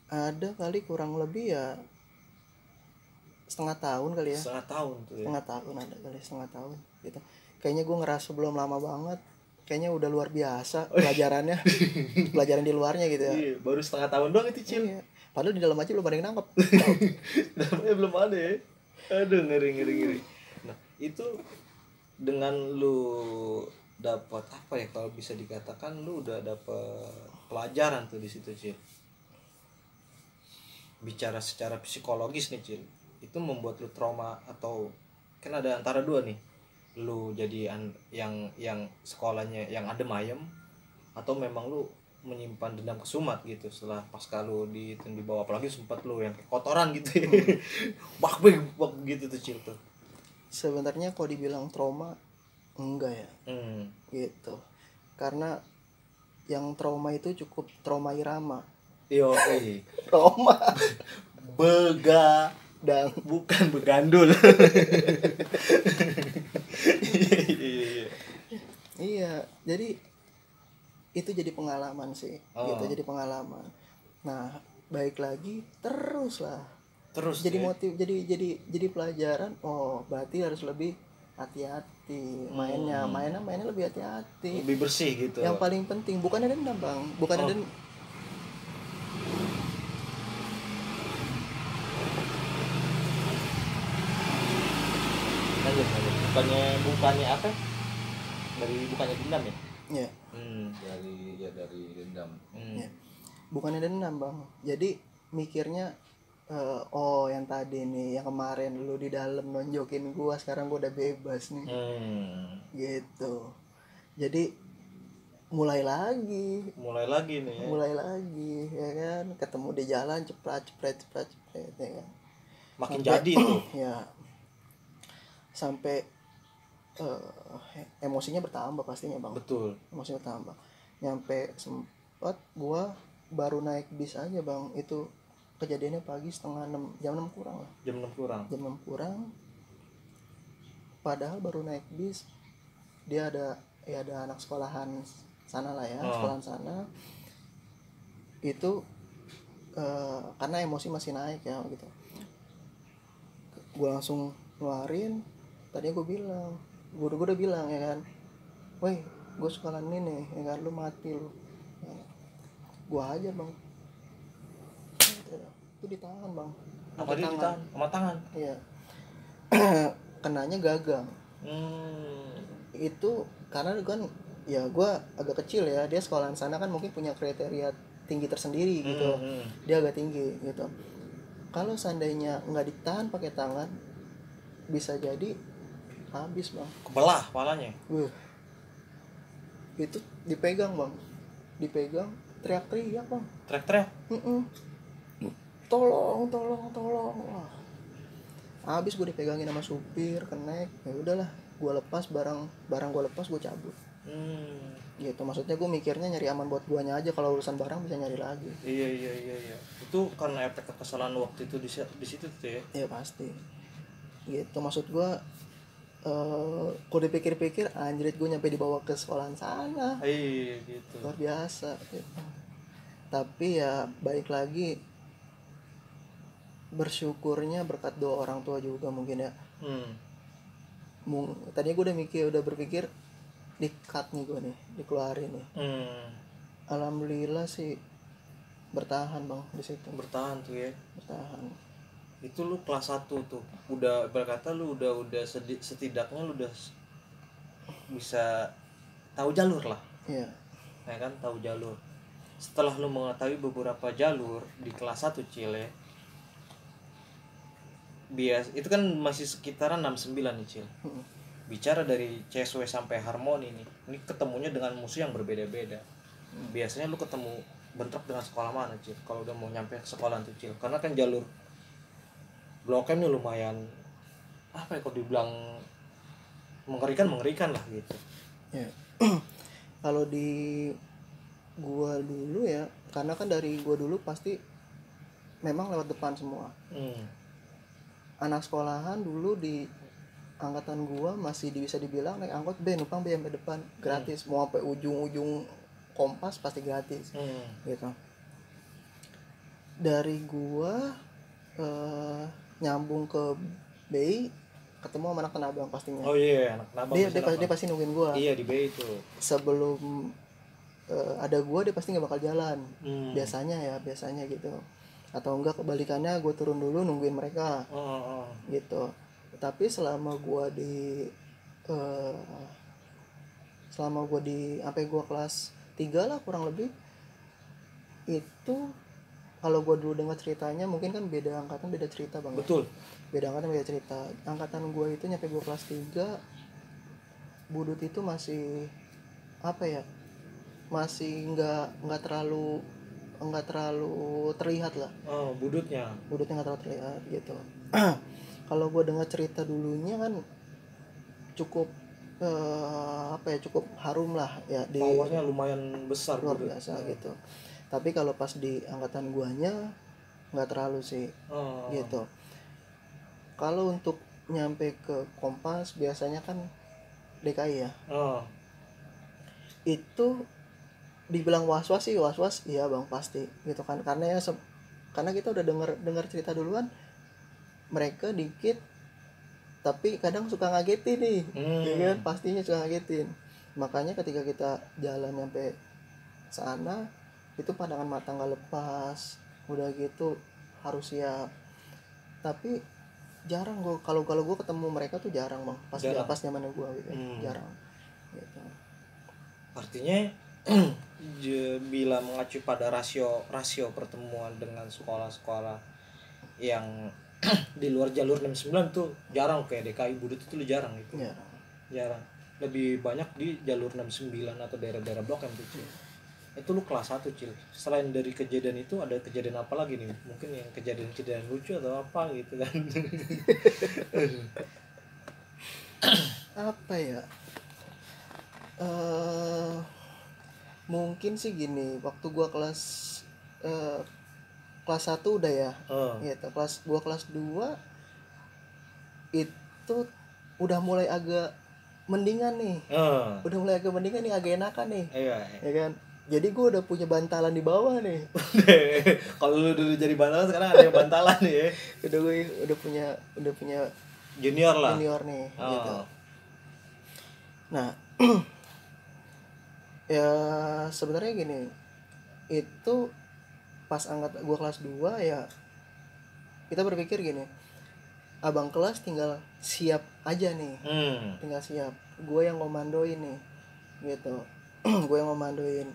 Ada kali kurang lebih ya setengah tahun kali ya. Setengah tahun tuh ya. Setengah tahun gitu. Kayaknya gue ngerasa belum lama banget. Kayaknya udah luar biasa pelajarannya. Pelajaran di luarnya gitu ya. Iya, baru setengah tahun doang itu Cil. Iya. Padahal di dalam aja belum ada yang nangkep. Namanya belum ada ya. Aduh ngeri. Nah, itu dengan lu dapat apa ya kalau bisa dikatakan lu udah dapat pelajaran tuh di situ Cil. Bicara secara psikologis nih Cil, itu membuat lu trauma atau kan ada antara dua nih, lu jadi yang sekolahnya yang adem ayem atau memang lu menyimpan dendam kesumat gitu setelah pasca lu dibawa, apalagi sempat lu yang kotoran gitu ya. bak gitu tuh Cil tuh. Sebenarnya kalau dibilang trauma enggak ya. Gitu. Karena yang trauma itu cukup trauma irama. Yo, trauma begadang, bukan begandul. Iya, jadi itu jadi pengalaman sih, gitu, jadi pengalaman. Nah, baik lagi terus jadi motif, jadi pelajaran. Oh, berarti harus lebih hati-hati mainnya lebih hati-hati, lebih bersih gitu. Yang paling penting bukannya dendam bang, bukannya dendam. Lanjut. Bukannya apa? Bukannya dendam ya? Iya. Dari dendam. Ya. Bukannya dendam bang. Jadi mikirnya yang tadi nih, yang kemarin lu di dalam nonjokin gua, sekarang gua udah bebas nih. Gitu. Jadi mulai lagi nih ya. Mulai lagi ya kan, ketemu di jalan cepret ya kan. Makin sampai, jadi tuh. Ya. Sampai emosinya bertambah pastinya bang. Betul. Emosinya bertambah. Nyampe sempat gua baru naik bis aja bang, itu kejadiannya pagi 5:30, jam 6 kurang lah. Jam 6 kurang. Padahal baru naik bis, dia ada anak sekolahan sana lah ya, sekolahan sana. Itu karena emosi masih naik ya gitu. Gue langsung ngeluarin. Tadinya gue udah bilang ya kan, woi gue sekolahan ini nih ya kan, lu mati lu ya. Gue aja bang itu ditahan bang. Apa dia ditahan? Sama tangan? Iya. Kenanya gagang. Itu karena kan ya gue agak kecil ya, dia sekolahan sana kan mungkin punya kriteria tinggi tersendiri gitu. Dia agak tinggi gitu. Kalau seandainya nggak ditahan pakai tangan, bisa jadi habis bang. Kebelah kepalanya. Itu dipegang bang, teriak-teriak bang. Teriak-teriak. Tolong. Wah. Habis gue dipegangin sama supir, kenek. Ya udahlah, gue lepas barang gue lepas, gue cabut. Gitu, maksudnya gue mikirnya nyari aman buat guanya aja, kalau urusan barang bisa nyari lagi. Iya. Itu karena efek kekesalan waktu itu di situ tuh ya. Iya pasti. Gitu, maksud gue kalau dipikir-pikir anjrit, gue nyampe dibawa ke sekolahan sana. Iya gitu. Luar biasa gitu. Tapi ya balik lagi, bersyukurnya berkat doa orang tua juga mungkin ya. Tadinya gue udah berpikir di-cut nih gue nih, dikeluarin nih. Alhamdulillah sih bertahan bang di situ. Bertahan tuh ya. Bertahan. Itu lu kelas 1 tuh udah berkata lu udah setidaknya lu udah bisa tahu jalur lah. Iya. Ya kan, tahu jalur. Setelah lu mengetahui beberapa jalur di kelas 1 Cil ya. Itu kan masih sekitaran 69 nih Cil. Bicara dari CSW sampai Harmoni nih. Ini ketemunya dengan musuh yang berbeda-beda. Biasanya lu ketemu bentrok dengan sekolah mana Cil kalau udah mau nyampe ke sekolah tuh Cil? Karena kan jalur Blok M ini lumayan apa ya, kalau dibilang mengerikan lah gitu. Ya. Kalau di gua dulu ya, karena kan dari gua dulu pasti memang lewat depan semua. Anak sekolahan dulu di angkatan gua masih bisa dibilang naik angkot B, numpang B sampai depan gratis. Mau sampai ujung-ujung Kompas pasti gratis. Gitu. Dari gua nyambung ke BI, ketemu sama anak Tanah Abang pastinya. Oh iya, anak Tanah Abang. Dia pasti nungguin gua. Iya, di BI itu. Sebelum ada gua, dia pasti nggak bakal jalan. Biasanya gitu. Atau enggak kebalikannya, gua turun dulu nungguin mereka. Gitu. Tapi selama gua di sampai gua kelas 3 lah kurang lebih, itu kalau gue dulu dengar ceritanya, mungkin kan beda angkatan beda cerita bang. Betul. Beda angkatan beda cerita. Angkatan gue itu nyampe gue kelas 3, budut itu masih apa ya? Masih nggak terlalu terlihat lah. Budutnya nggak terlalu terlihat gitu. Kalau gue dengar cerita dulunya kan cukup cukup harum lah ya. Powernya lumayan besar. Luar biasa gitu. Tapi kalau pas di angkatan guanya nggak terlalu sih. Oh. Gitu. Kalau untuk nyampe ke Kompas biasanya kan DKI ya. Oh. Itu dibilang was-was sih, was-was iya bang pasti gitu kan, karena ya karena kita udah dengar cerita duluan, mereka dikit tapi kadang suka ngagetin nih. Ya kan, pastinya suka ngagetin. Makanya ketika kita jalan nyampe sana itu pandangan mata nggak lepas, udah gitu harus siap. Tapi jarang gue kalau gue ketemu mereka tuh jarang bang, pas zamannya gue gitu. Jarang gitu. Artinya bila mengacu pada rasio pertemuan dengan sekolah-sekolah yang di luar jalur 69 tuh jarang, kayak DKI Budut itu jarang gitu. Jarang. Lebih banyak di jalur 69 atau daerah-daerah Blok M tuh, Cil. Itu lu kelas 1, Cil. Selain dari kejadian itu ada kejadian apa lagi nih? Mungkin yang kejadian lucu atau apa gitu kan. Apa ya? Mungkin sih gini, waktu gua kelas 1 udah ya. Gitu. Gua kelas 2 itu udah mulai agak mendingan nih. Udah mulai agak mendingan nih, agak enakan nih. Iya. Ya kan? Jadi gue udah punya bantalan di bawah nih. Kalau lu dulu jadi bantalan, sekarang ada yang bantalan nih ya. udah punya junior lah. Junior nih, gitu. Nah, ya sebenarnya gini, itu pas gue kelas 2 ya kita berpikir gini, abang kelas tinggal siap aja nih. Tinggal siap, gue yang komandoin nih gitu. Gue yang komandoin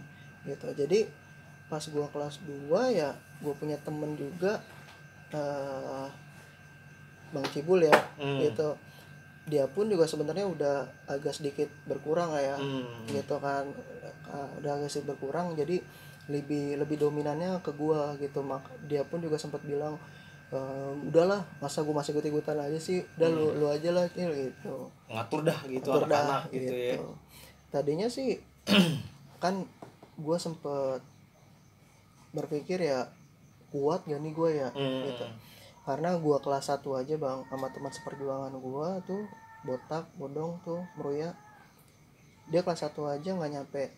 gitu. Jadi pas gue kelas 2 ya gue punya temen juga, Bang Cibul ya. Gitu. Dia pun juga sebenarnya udah agak sedikit berkurang lah ya. Gitu kan, udah agak sedikit berkurang, jadi lebih dominannya ke gua gitu. Dia pun juga sempat bilang, udahlah, masa gua masih ikut-ikutan aja sih, udah lu aja lah gitu. Ngatur dah gitu, anak-anak gitu ya. Tadinya sih kan gua sempet berpikir ya, kuat gak nih gua ya gitu. Karena gua kelas 1 aja bang, sama teman seperjuangan gua tuh Botak, Bodong tuh, Meruya, dia kelas 1 aja nggak nyampe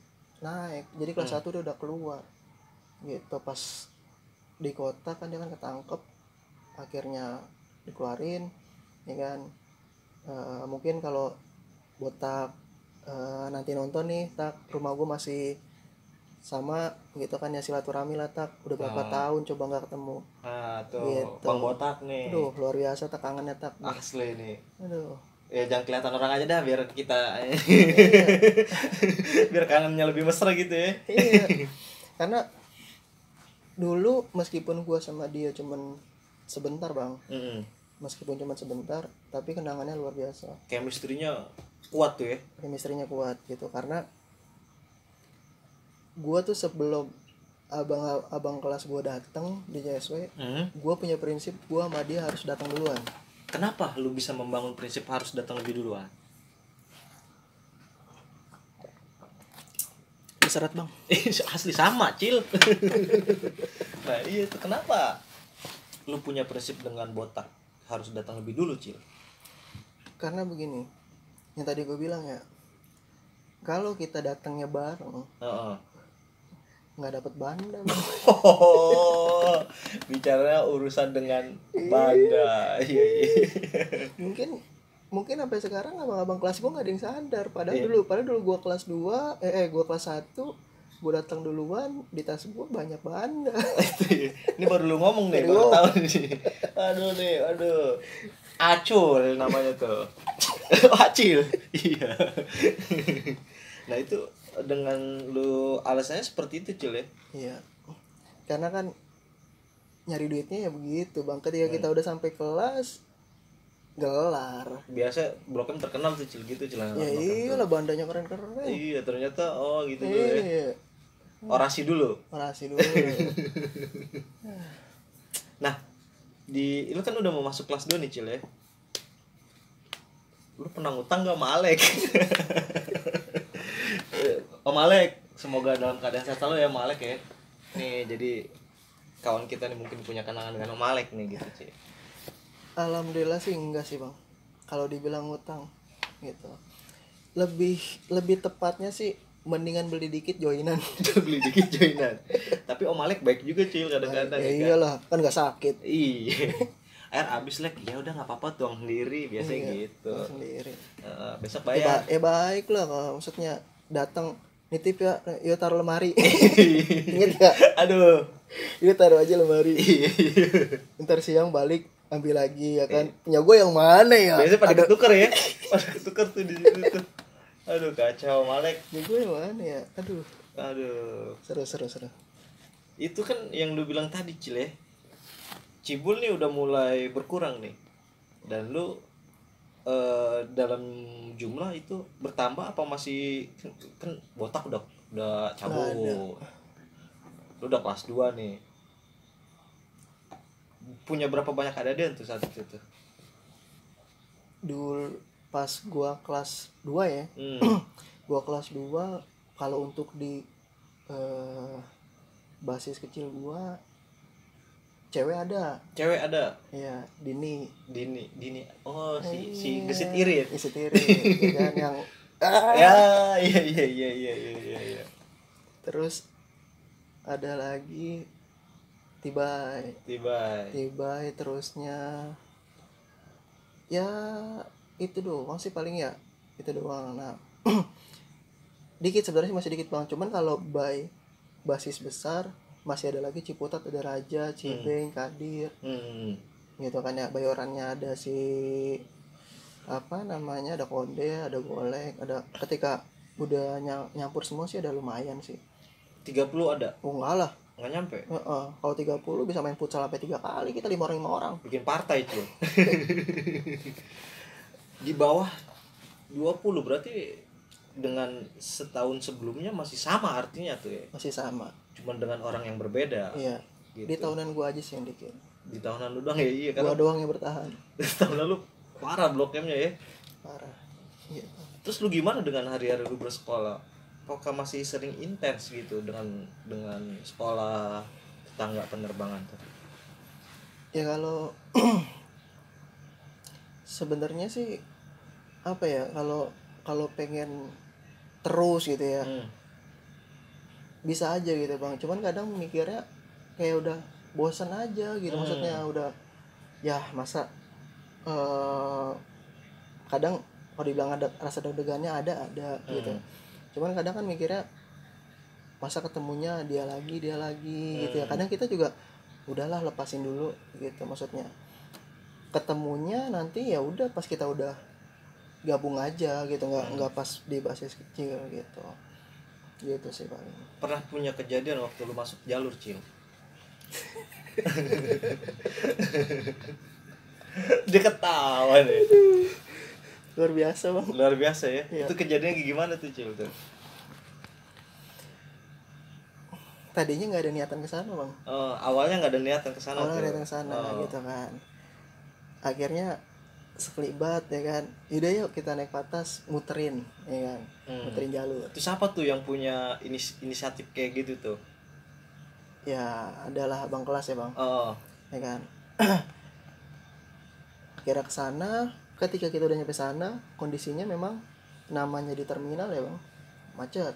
naik, jadi kelas 1 dia udah keluar gitu. Pas di kota kan dia kan ketangkep, akhirnya dikeluarin ya kan. Mungkin kalau Botak nanti nonton nih, tak rumah gua masih sama gitu kan ya, silaturahmi lah tak, udah berapa tahun coba nggak ketemu. Tuh gitu. Bang Botak nih, aduh luar biasa tak, kangennya tak asli nih. Aduh ya jangan kelihatan orang aja dah, biar kita biar kangennya lebih mesra gitu ya. Iya. Karena dulu meskipun gua sama dia cuman sebentar bang, meskipun cuman sebentar, tapi kenangannya luar biasa. Chemistry-nya kuat tuh ya. Chemistry-nya kuat gitu, karena gua tuh sebelum abang kelas gua datang di JSW, gua punya prinsip gua sama dia harus datang duluan. Kenapa lu bisa membangun prinsip harus datang lebih duluan? Diseret bang. Asli sama, Cil. Nah iya itu kenapa lu punya prinsip dengan Botak harus datang lebih dulu, Cil? Karena begini, yang tadi gue bilang ya, kalau kita datangnya bareng, nggak dapat banda. Bicaranya urusan dengan banda. Iya. Mungkin sampai sekarang abang-abang kelas gue nggak ada yang sadar. Padahal dulu gue kelas 2, gue kelas 1, gue datang duluan, di tas gue banyak banda. Ini baru lu ngomong nih, baru tahu nih. Aduh. Acul namanya tuh. Acil. Iya. Nah itu dengan lu alasannya seperti itu, Cil ya? Iya. Karena kan nyari duitnya ya begitu bang. Ketika kita udah sampai kelas, gelar. Biasa Blok M terkenal tuh, Cil, gitu, Cil. Ya iyalah, bandanya keren-keren. Iya, ternyata gitu dulu ya. Orasi dulu. Nah, lu kan udah mau masuk kelas 2 nih, Cil ya. Lu pernah ngutang gak sama Alek? Om Alek, semoga dalam keadaan sehat selalu ya Om Alek ya. Nih jadi kawan kita nih mungkin punya kenangan dengan Om Alek nih gitu Ci. Alhamdulillah sih enggak sih bang. Kalau dibilang utang gitu, lebih tepatnya sih mendingan beli dikit joinan. Beli dikit joinan. Tapi Om Alek baik juga Cil kadang-kadang Ya ya kan. iyalah, kan nggak sakit. Iya. Air habis lek, ya udah nggak apa-apa tuang sendiri biasanya Iya, gitu. tuang sendiri. Besok bayar. Baik lah kalau maksudnya datang nitip ya, yuk taruh lemari. Ingat gak? Aduh. Yuk taruh aja lemari. Iya. Ntar siang balik ambil lagi ya kan. Punya gue yang mana ya? Biasanya pada ketukar ya. Pada ketukar tuh di situ tuh. Aduh kacau Malek. Punya gue yang mana ya? Aduh. Seru. Itu kan yang lu bilang tadi Cil ya. Cibul nih udah mulai berkurang nih. Dan lu dalam jumlah itu bertambah apa masih kan botak udah cabut. Lu udah kelas 2 nih. Punya berapa banyak adegan tuh saat itu? Dulu pas gua kelas 2 ya. Gua kelas 2 kalau untuk di basis kecil gua cewek ada. Iya, Dini. Oh, si gesit irit. Gesit irit kan yang ya, iya. Terus ada lagi Tibai terusnya ya itu doang sih paling ya. Itu doang. Nah, dikit sebenarnya masih dikit banget. Cuman kalau by basis besar masih ada lagi Ciputat, ada Raja, Cibeng, Kadir. Gitu kan ya, bayorannya ada si apa namanya, ada Konde, ada Golek, ada ketika udah nyampur semua sih ada lumayan sih. 30 ada? Oh enggak lah. Enggak nyampe? Kalau 30 bisa main futsal sampai 3 kali, kita 5 orang. Bikin partai itu. Di bawah 20 berarti dengan setahun sebelumnya masih sama artinya tuh ya? Masih sama. Cuman dengan orang yang berbeda. Iya. Gitu. Di tahunan gua aja sih yang dikit. Di tahunan lu doang ya? Iya kan. Gua doang yang bertahan. Tahunan lu parah Blok M-nya ya? Parah. Iya. Terus lu gimana dengan hari-hari lu bersekolah? Apakah masih sering intens gitu dengan sekolah tetangga penerbangan tuh? Ya kalau sebenarnya sih apa ya, kalau pengen terus gitu ya bisa aja gitu bang, cuman kadang mikirnya kayak udah bosan aja gitu. Maksudnya udah ya masa kadang kalau dibilang ada rasa deg-degannya ada gitu. Cuman kadang kan mikirnya masa ketemunya dia lagi gitu ya. Kadang kita juga udahlah lepasin dulu gitu. Maksudnya ketemunya nanti ya udah pas kita udah gabung aja gitu, nggak pas di basis kecil gitu sih paling. Pernah punya kejadian waktu lu masuk jalur Cil? Dia ketawa nih. Luar biasa bang. Luar biasa ya. Iya. Itu kejadiannya gimana tuh Cil tuh? Tadinya nggak ada niatan ke sana bang. Awalnya nggak ada niatan ke sana. Awalnya nggak ada niatan ke sana gitu kan. Akhirnya sekelibat ya kan, yaudah yuk kita naik patas muterin ya kan, muterin jalur. Itu siapa tuh yang punya inisiatif kayak gitu tuh? Ya adalah abang kelas ya bang. Ya kan. Akhirnya kesana, ketika kita udah nyampe sana kondisinya memang namanya di terminal ya bang, macet.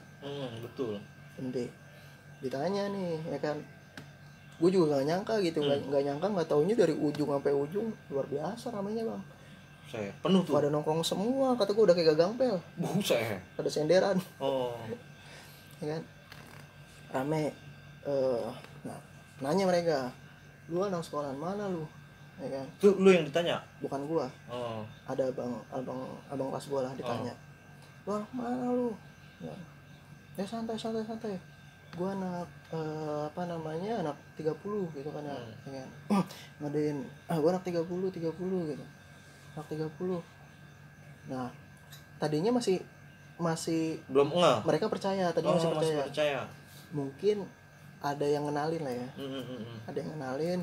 Betul. Gede. Ditanya nih ya kan, gue juga nggak nyangka gitu, nggak nyangka, nggak taunya dari ujung sampai ujung luar biasa ramainya bang. Saya penuh tuh. Pada nongkrong semua, kata gue udah kayak gagang pel. Buset. Pada senderan. Ya kan, rame. Nah, nanya mereka, lu anak sekolahan mana lu? Ya kan. Tuh lu yang ditanya? Bukan gua. Ada abang kelas gua lah ditanya. Lu anak mana lu? Ya santai. Gua anak anak 30 gitu kan ya. Ya kan. Ngadain, gua anak 30 gitu. Anak 30. Nah, tadinya masih belum enggak. Mereka percaya, tadinya masih percaya. Mungkin ada yang ngenalin lah ya. Ada yang ngenalin.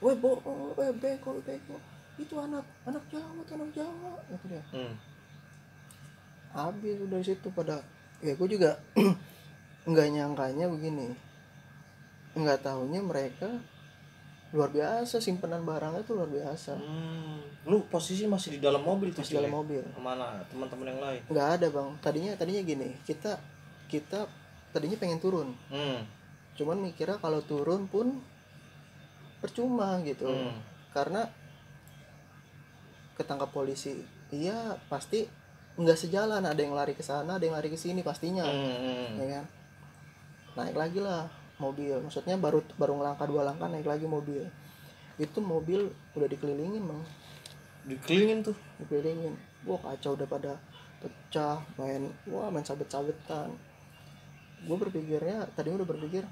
Beko. Itu anak Jawa gitu dia. Habis udah situ pada ya gue juga nggak nyangkanya begini. nggak taunya mereka luar biasa, simpenan barangnya tuh luar biasa. Lu posisi masih di dalam mobil tuh? Masih dalam mobil. Kemana teman-teman yang lain? Nggak ada bang, tadinya gini, kita tadinya pengen turun, cuman mikirnya kalau turun pun percuma gitu, karena ketangkap polisi, iya pasti nggak sejalan, ada yang lari ke sana, ada yang lari ke sini pastinya, ya kan. Naik lagi lah mobil, maksudnya baru ngelangkah 2 langkah naik lagi mobil. Itu mobil udah dikelilingin bang. Dikelilingin, wah kacau, udah pada pecah, main sabet-sabetan. Gue berpikirnya tadinya udah berpikir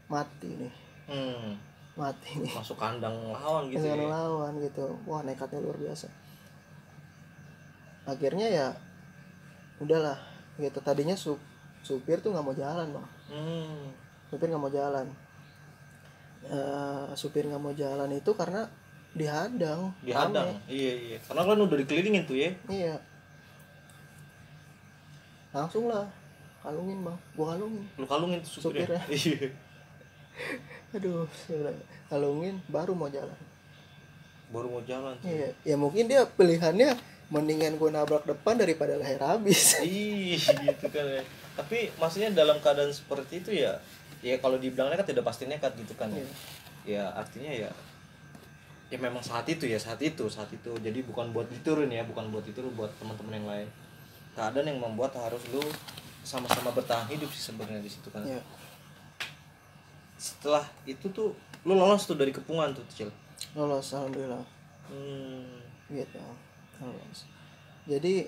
mati nih, masuk kandang lawan gitu. Lawan gitu, wah nekatnya luar biasa. Akhirnya ya udahlah gitu. Tadinya supir tuh nggak mau jalan bang. Supir nggak mau jalan. Supir nggak mau jalan itu karena dihadang. Iya karena kan udah dikelilingin tuh ya. Iya, langsung lah kalungin bang. Gua kalungin. Lu kalungin tuh supirnya? Iya. Aduh, kalungin baru mau jalan tuh. Iya, ya mungkin dia pilihannya mendingan gue nabrak depan daripada leher habis. Gitu kan ya. Tapi maksudnya dalam keadaan seperti itu ya kalau dibilang nekat tidak pasti nekat gitu kan. Ya artinya ya memang saat itu. Jadi bukan buat diturun buat teman-teman yang lain. Keadaan yang membuat harus lu sama-sama bertahan hidup sih sebenarnya di situ kan. Iya. Setelah itu tuh lu lolos tuh dari kepungan tuh, Cil. Lolos, alhamdulillah. Gitu, lolos. Jadi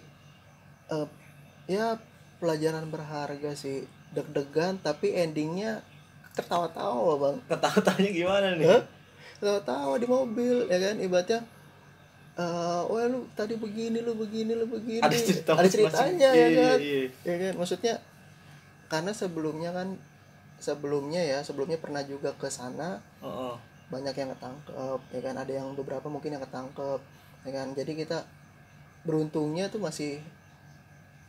ya pelajaran berharga sih, deg-degan tapi endingnya tertawa-tawa bang. Ketawa-tawanya gimana nih? Tawa-tawa di mobil ya kan, ibaratnya wah lu tadi begini, lu begini. Ada ceritanya ya kan. Ya kan, maksudnya karena sebelumnya pernah juga ke sana. Banyak yang ketangkep ya kan, ada yang beberapa mungkin yang ketangkep ya kan. Jadi kita beruntungnya tuh masih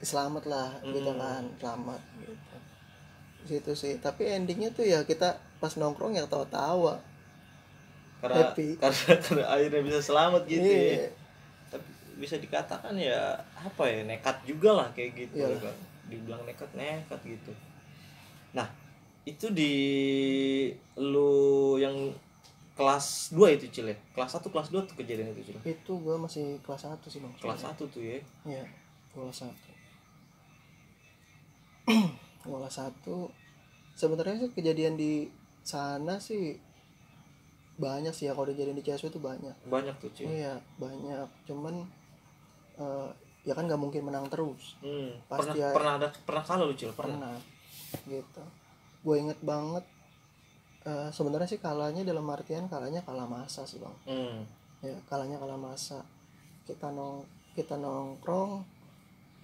selamat lah gitu kan, selamat gitu. Gitu sih. Tapi endingnya tuh ya kita pas nongkrong ya tawa-tawa. Karena akhirnya bisa selamat gitu. Iya. Ya. Tapi bisa dikatakan ya apa ya, nekat juga lah kayak gitu kan. Dibilang nekat gitu. Nah, itu di lu yang kelas 2 itu, Cil ya? Kelas 1, kelas 2 tuh kejadian itu, Cil? Itu gue masih kelas 1 sih bang. Kelas 1 tuh ya? Iya, kelas 1. Kelas 1 sebenarnya sih kejadian di sana sih banyak sih ya. Kalau kejadian di CSW itu banyak tuh, Cil. Iya banyak, cuman ya kan nggak mungkin menang terus. Pasti pernah kalah lu, Cil? Pernah gitu. Gue inget banget sebenarnya sih kalahnya dalam artian kalah masa sih bang. Ya kalahnya kalah masa. Kita nongkrong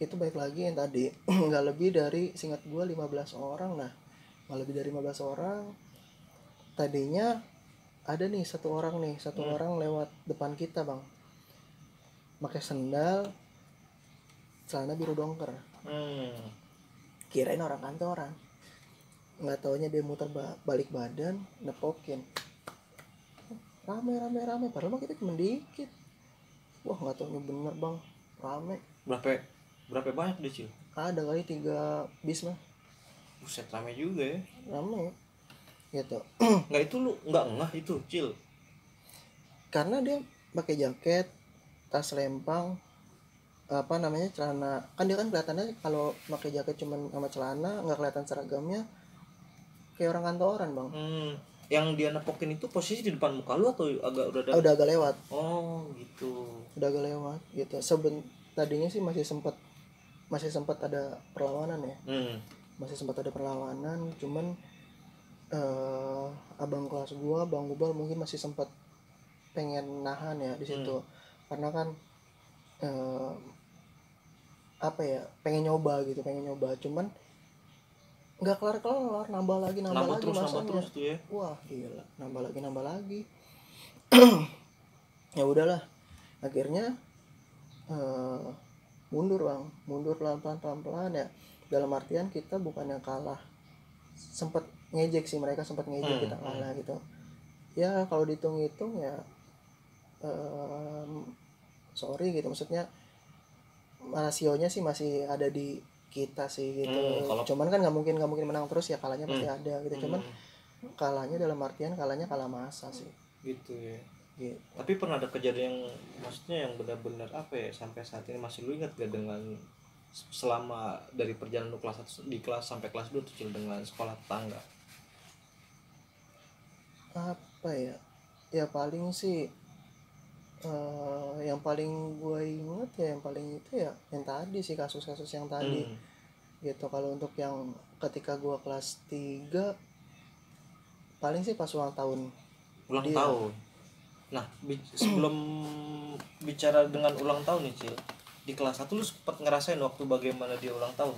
itu baik lagi yang tadi nggak lebih dari, seingat gue 15 orang. Nah nggak lebih dari 15 orang. Tadinya ada nih satu orang lewat depan kita bang, pakai sendal, celana biru dongker. Kirain orang kantoran, nggak taunya dia muter balik badan, nepokin. Rame padahal mah kita cuma dikit. Wah nggak taunya bener bang, rame. Berapa banyak deh, Cil? Ada kali 3 bis mah. Buset, rame juga ya. Rame gitu. Nggak, itu lu nggak ngeh itu, Cil? Karena dia pakai jaket, tas lempang, celana. Kan dia kan kelihatannya kalau pakai jaket cuman sama celana, nggak kelihatan seragamnya, kayak orang kantoran bang. Yang dia nepokin itu posisi di depan muka lu atau udah agak lewat? Oh gitu. Udah agak lewat gitu. Tadinya sih masih sempat ada perlawanan ya. Masih sempat ada perlawanan, cuman abang kelas gua, Bang Gubal mungkin masih sempat pengen nahan ya di situ. Karena kan pengen nyoba, cuman nggak kelar, nambah lagi terus tuh ya. Wah gila, nambah lagi ya udahlah, akhirnya mundur pelan-pelan ya. Dalam artian kita bukan yang kalah, sempet ngejek sih, mereka sempat ngejek kita kalah gitu. Ya kalau dihitung-hitung ya sorry gitu, maksudnya rasionya sih masih ada di kita sih gitu. Cuman kan nggak mungkin menang terus ya, kalahnya pasti ada gitu. Cuman kalahnya dalam artian kalahnya kalah masa sih gitu ya gitu. Tapi pernah ada kejadian yang maksudnya yang benar-benar apa ya, sampai saat ini masih lu ingat gak dengan selama dari perjalanan lu kelas 1 di kelas sampai kelas 2 tuh dengan sekolah tetangga? Apa ya, ya paling sih yang paling gue inget ya, yang paling itu ya yang tadi sih, kasus-kasus yang tadi gitu. Kalau untuk yang ketika gue kelas 3 paling sih pas ulang tahun dia. Tahun. Nah, sebelum bicara dengan ulang tahun nih Cil, di kelas 1 lu sempat ngerasain waktu bagaimana dia ulang tahun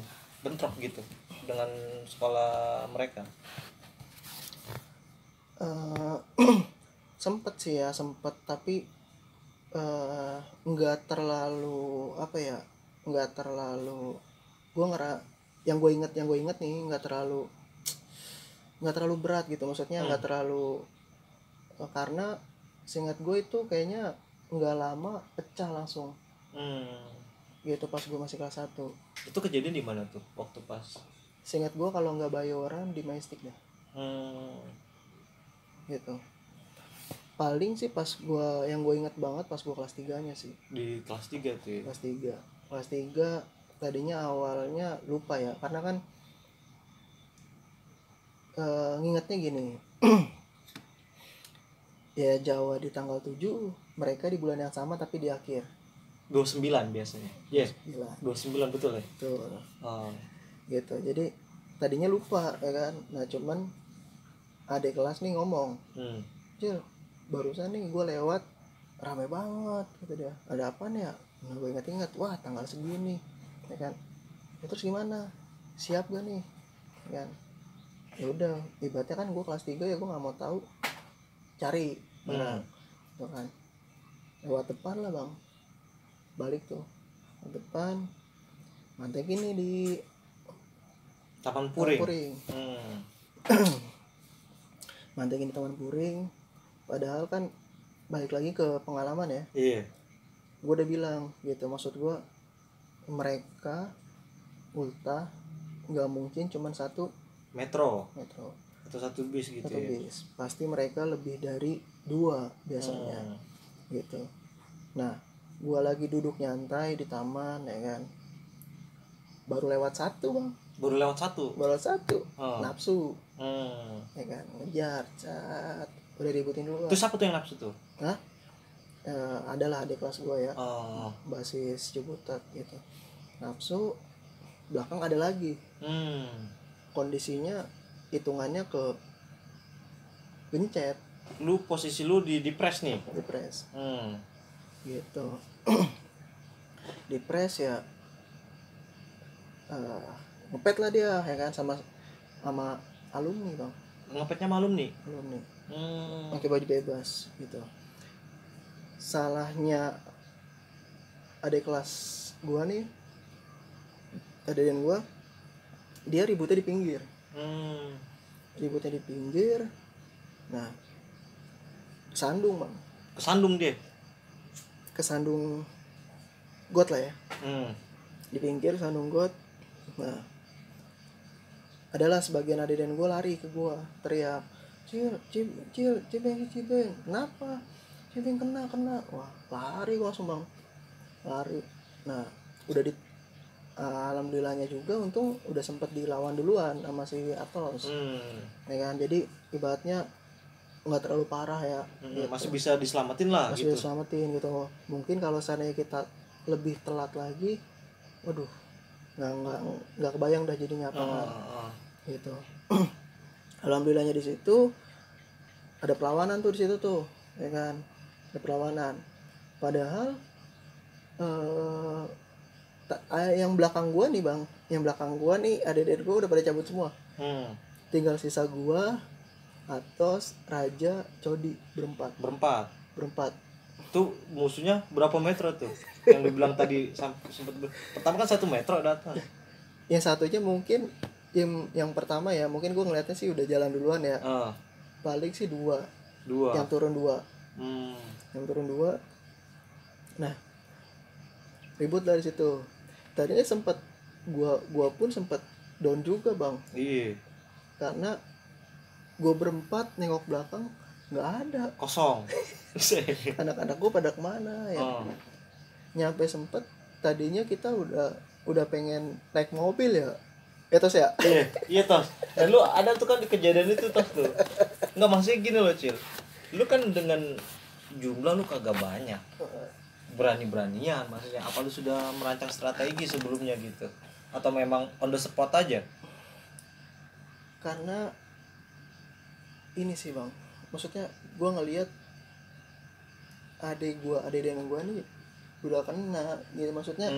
bentrok gitu dengan sekolah mereka? Sempet sih ya, tapi nggak terlalu apa ya, nggak terlalu gue yang gue inget nih nggak terlalu berat gitu, maksudnya nggak terlalu karena seingat gue itu kayaknya nggak lama pecah langsung gitu pas gue masih kelas 1. Itu kejadian di mana tuh waktu pas? Seingat gue kalau nggak Bayoran di Majestic dah. Gitu. Paling sih pas gue, yang gue ingat banget pas gue kelas 3-nya sih. Di kelas 3 tuh ya? Kelas 3 tadinya awalnya lupa ya, karena kan ngingetnya gini. Ya Jawa di tanggal 7, mereka di bulan yang sama tapi di akhir 29 biasanya. Yes. 29 betul ya? Betul. Gitu. Jadi tadinya lupa ya kan. Nah cuman adik kelas nih ngomong, Cil, barusan nih gue lewat rame banget gitu dia. Ada apa nih ya? Nah gue ingat, wah tanggal segini ya kan. Ya, terus gimana? Siap gak nih? Ya kan. Ya udah, ibaratnya kan gue kelas 3 ya, gue nggak mau tahu, cari barang tuh kan, lewat depan lah bang, balik tuh ke depan, mantekin nih di Taman Puring. Mantekin di Taman Puring, padahal kan balik lagi ke pengalaman ya. Iya. Gue udah bilang gitu, maksud gue mereka ultah nggak mungkin cuman satu metro atau satu bis gitu. Satu bis, pasti mereka lebih dari 2 biasanya gitu. Nah gua lagi duduk nyantai di taman ya kan, baru lewat satu bang, nafsu ya kan, ngejar cat, udah ributin dulu. Terus siapa tuh yang nafsu tuh? Adalah adik kelas gua ya, basis Ciputat gitu, nafsu. Belakang ada lagi, kondisinya hitungannya ke gencet. Posisi lu di press nih? Di press. Gitu. Di press ya, ngepet lah dia ya kan, sama alumni bang. Ngepetnya sama alumni? Pakai baju bebas gitu. Salahnya adik kelas gua nih, adik gua, dia ributnya di pinggir. Nah kesandung bang. Kesandung got lah ya. Di pinggir sandung got. Nah adalah sebagian adik dan gue lari ke gue, teriak, Cibeng, kenapa? Cibeng kena. Wah lari gue langsung bang, lari. Nah udah alhamdulillahnya juga untung udah sempet dilawan duluan sama si Atos. Ya kan, jadi ibaratnya nggak terlalu parah ya, gitu. Masih bisa diselamatin lah, masih gitu. Diselamatin gitu. Mungkin kalau seandainya kita lebih telat lagi, waduh, nggak kebayang dah jadinya apa gitu. Alhamdulillahnya di situ ada perlawanan tuh di situ tuh, ya kan, ada perlawanan. Padahal yang belakang gua nih bang, adik-adik gua udah pada cabut semua. Tinggal sisa gua, Atos, Raja, Codi, berempat. Tuh musuhnya berapa meter tuh? Yang dibilang tadi sempat pertama kan 1 meter datang. Yang satunya mungkin yang pertama ya mungkin gue ngeliatnya sih udah jalan duluan ya. Balik sih dua. Yang turun 2. Yang turun 2. Nah ribut dari situ. Tadinya sempat gua pun sempat down juga bang. Iya. Karena gue berempat nengok belakang nggak ada, kosong. anak-anak gue pada kemana ya. Nyampe sempet tadinya kita udah pengen naik mobil ya tos ya. Iya tos. Dan lu ada tuh kan di kejadian itu tos tuh. Nggak, maksudnya gini loh Cil, lu kan dengan jumlah lu kagak banyak, berani-beranian maksudnya, apa lu sudah merancang strategi sebelumnya gitu atau memang on the spot aja? Karena ini sih bang, maksudnya gue ngelihat adik dengan gue nih udah kena gitu, maksudnya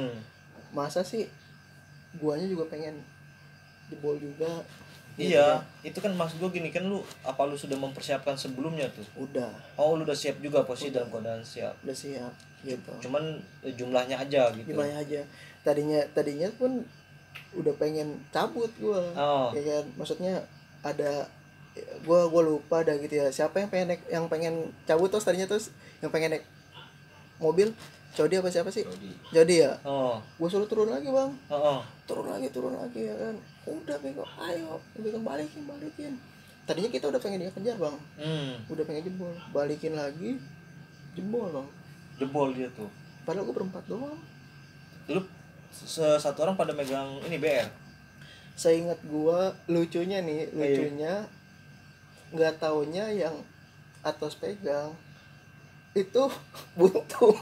masa sih guanya juga pengen jebol juga. Iya, itu kan maksud gue gini kan, lu apa lu sudah mempersiapkan sebelumnya tuh? Udah. Oh, lu udah siap juga posisi dalam keadaan siap. Udah siap gitu. Cuman jumlahnya aja gitu. Jumlahnya aja. Tadinya pun udah pengen cabut gue. Ya kan, maksudnya ada gue lupa dah gitu ya. Siapa yang pengen cabut terus tadinya terus yang pengen naik mobil? Jody apa siapa sih? Jody ya. Gue suruh turun lagi bang. Turun lagi ya kan. Udah bego, ayo, balikin. Tadinya kita udah pengen dia kejar bang. Udah pengen jebol, balikin lagi, jebol bang. Jebol dia tuh. Padahal gue berempat doang. Lu satu orang pada megang ini BR. Seingat gue lucunya nggak taunya yang atas pegang itu buntung.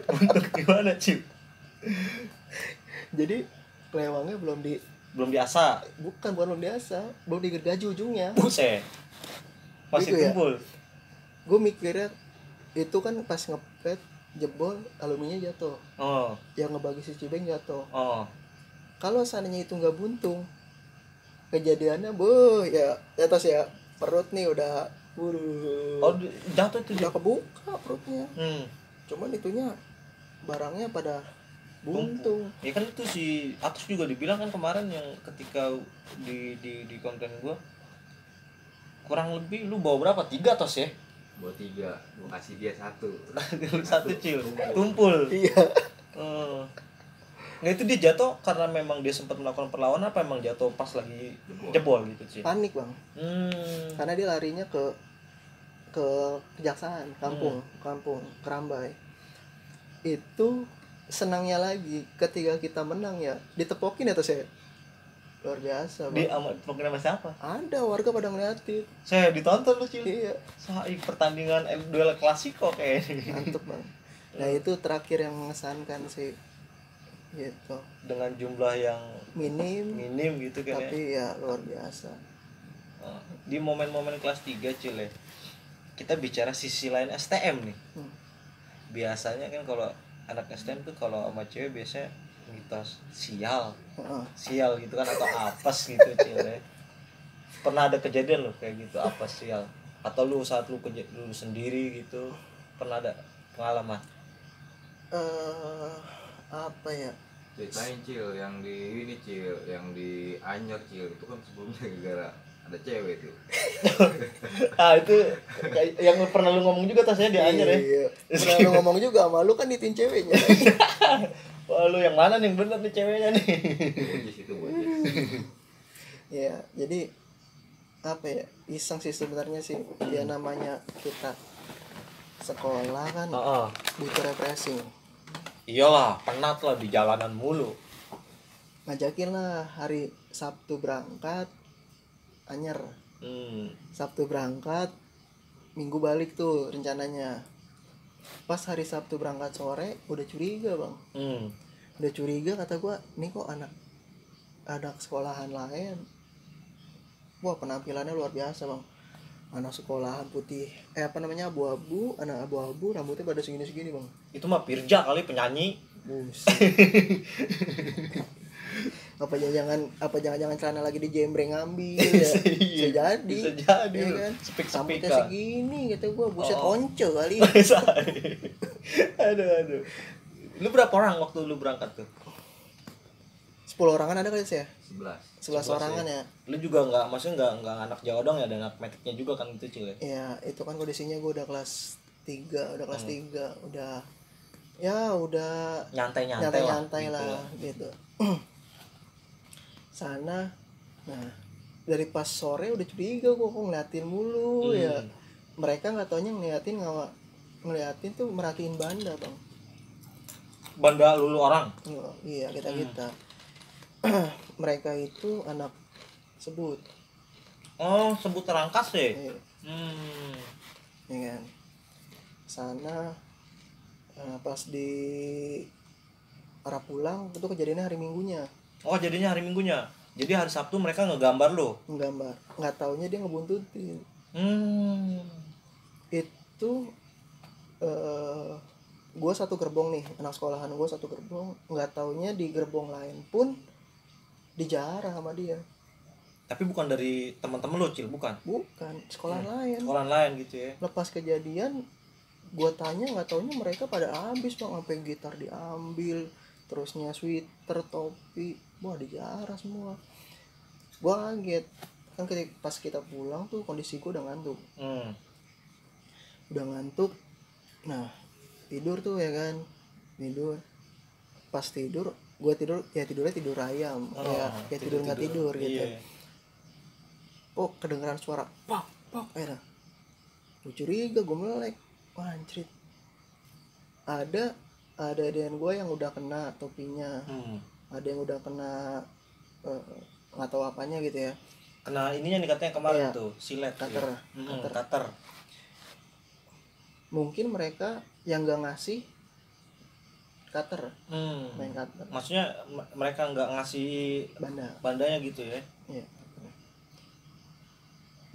Buntung gimana Cip? Jadi kelewangnya belum diasah. Bukan belum diasah, belum digergaji ujungnya. Buset. Masih gitu kumpul. Ya? Gue mikirnya itu kan pas ngepet jebol alumininya jatuh. Yang ngebagi si Cibeng jatuh. Kalau seandainya itu nggak buntung, kejadiannya ya atas ya perut nih udah jatuh tuh, udah kebuka perutnya. Cuman itunya barangnya pada buntung. Ya kan itu si Atus juga dibilang kan kemarin yang ketika di konten gua, kurang lebih lu bawa berapa? 3 tos ya? Bawa 3, gua kasih dia 1. Satu Cil, tumpul. Iya. Nah itu dia jatuh karena memang dia sempat melakukan perlawanan apa emang jatuh pas lagi jebol gitu Cil? Panik bang. Karena dia larinya ke kejaksaan kampung Kerambai. Itu senangnya lagi ketika kita menang ya ditepokin atas saya. Luar biasa bang. Ditepokin sama siapa? Ada warga pada ngeliatin. Saya ditonton lu Cil. Iya. Pertandingan duel klasiko kayaknya. Mantep bang. Nah itu terakhir yang mengesankan sih gitu. Dengan jumlah yang minim gitu kan. Tapi ya luar biasa. Di momen-momen kelas 3 Cil ya, kita bicara sisi lain STM nih. Biasanya kan kalau anak STM tuh kalau sama cewek biasanya mitos sial gitu kan, atau apes gitu Cil ya. Pernah ada kejadian lo kayak gitu apes sial, atau lu saat lu sendiri gitu pernah ada pengalaman? Apa ya? Ceritain Cil yang di ini Cil, yang di Anyer Cil, itu kan sebelumnya gara ada cewek tuh. Itu yang pernah lu ngomong juga tasnya di Anyer ya. Iya. Pernah lu ngomong juga sama lu kan ditin ceweknya. Wah, lu yang mana nih bener nih ceweknya nih? Bojis itu. Ya, jadi apa ya? Iseng sih sebenarnya sih. Ya namanya kita sekolah kan butuh refreshing. Iyalah, penat lah di jalanan mulu. Ngajakin lah hari Sabtu berangkat Anyer. Sabtu berangkat, Minggu balik tuh rencananya. Pas hari Sabtu berangkat sore udah curiga bang. Udah curiga, kata gua nih kok anak sekolahan lain, wah penampilannya luar biasa bang. Anak sekolahan putih abu-abu, anak abu-abu, rambutnya pada segini-segini bang. Itu mah Pirja kali, penyanyi. Apa jangan celana lagi dijembreng ngambil ya. Bisa jadi ya kan. Rambutnya segini kata gua, buset once kali. Aduh. Lu berapa orang waktu lu berangkat tuh? 10 orangan ada kali sih ya? 11 orangan ya. Lu juga maksudnya nggak anak Jawa dong ya, ada anak metiknya juga kan itu Cil ya? Iya, itu kan kondisinya gue udah kelas 3, udah ya udah nyantai lah gitu. Sana, nah dari pas sore udah curiga gue kok ngeliatin mulu ya. Mereka nggak taunya ngeliatin tuh merhatiin banda bang. Banda lulu orang? Oh, iya kita. Mereka itu anak sebut. Oh, sebut terangkas ya? Iya. Ya kan. Sana pas di arah pulang itu kejadiannya hari Minggunya. Oh, jadinya hari Minggunya. Jadi hari Sabtu mereka ngegambar lo? Ngegambar. Nggak taunya dia ngebuntutin. Itu gue satu gerbong nih, anak sekolahan gue satu gerbong. Nggak taunya di gerbong lain pun dijarah sama dia. Tapi bukan dari teman-teman lo Cil, bukan? Bukan, sekolahan lain. Sekolahan lain gitu ya. Lepas kejadian gue tanya, nggak taunya mereka pada habis bang, sampai gitar diambil, terusnya sweater, topi, wah dijarah semua. Gue kaget kan pas kita pulang tuh kondisi gue udah ngantuk. Nah tidur tuh ya kan, pas tidur gue tidurnya tidur ayam, kayak tidur nggak tidur gitu. Iya. Oh kedengeran suara pok era. Gue curiga, gue melek, wah anjrit. Ada adean gue yang udah kena topinya, ada yang udah kena nggak tahu apanya gitu ya. Kena ininya nih katanya kemarin tuh, silet. Cutter. Mungkin mereka yang nggak ngasih cutter, main cutter. Maksudnya mereka nggak ngasih bandanya gitu ya? Iya.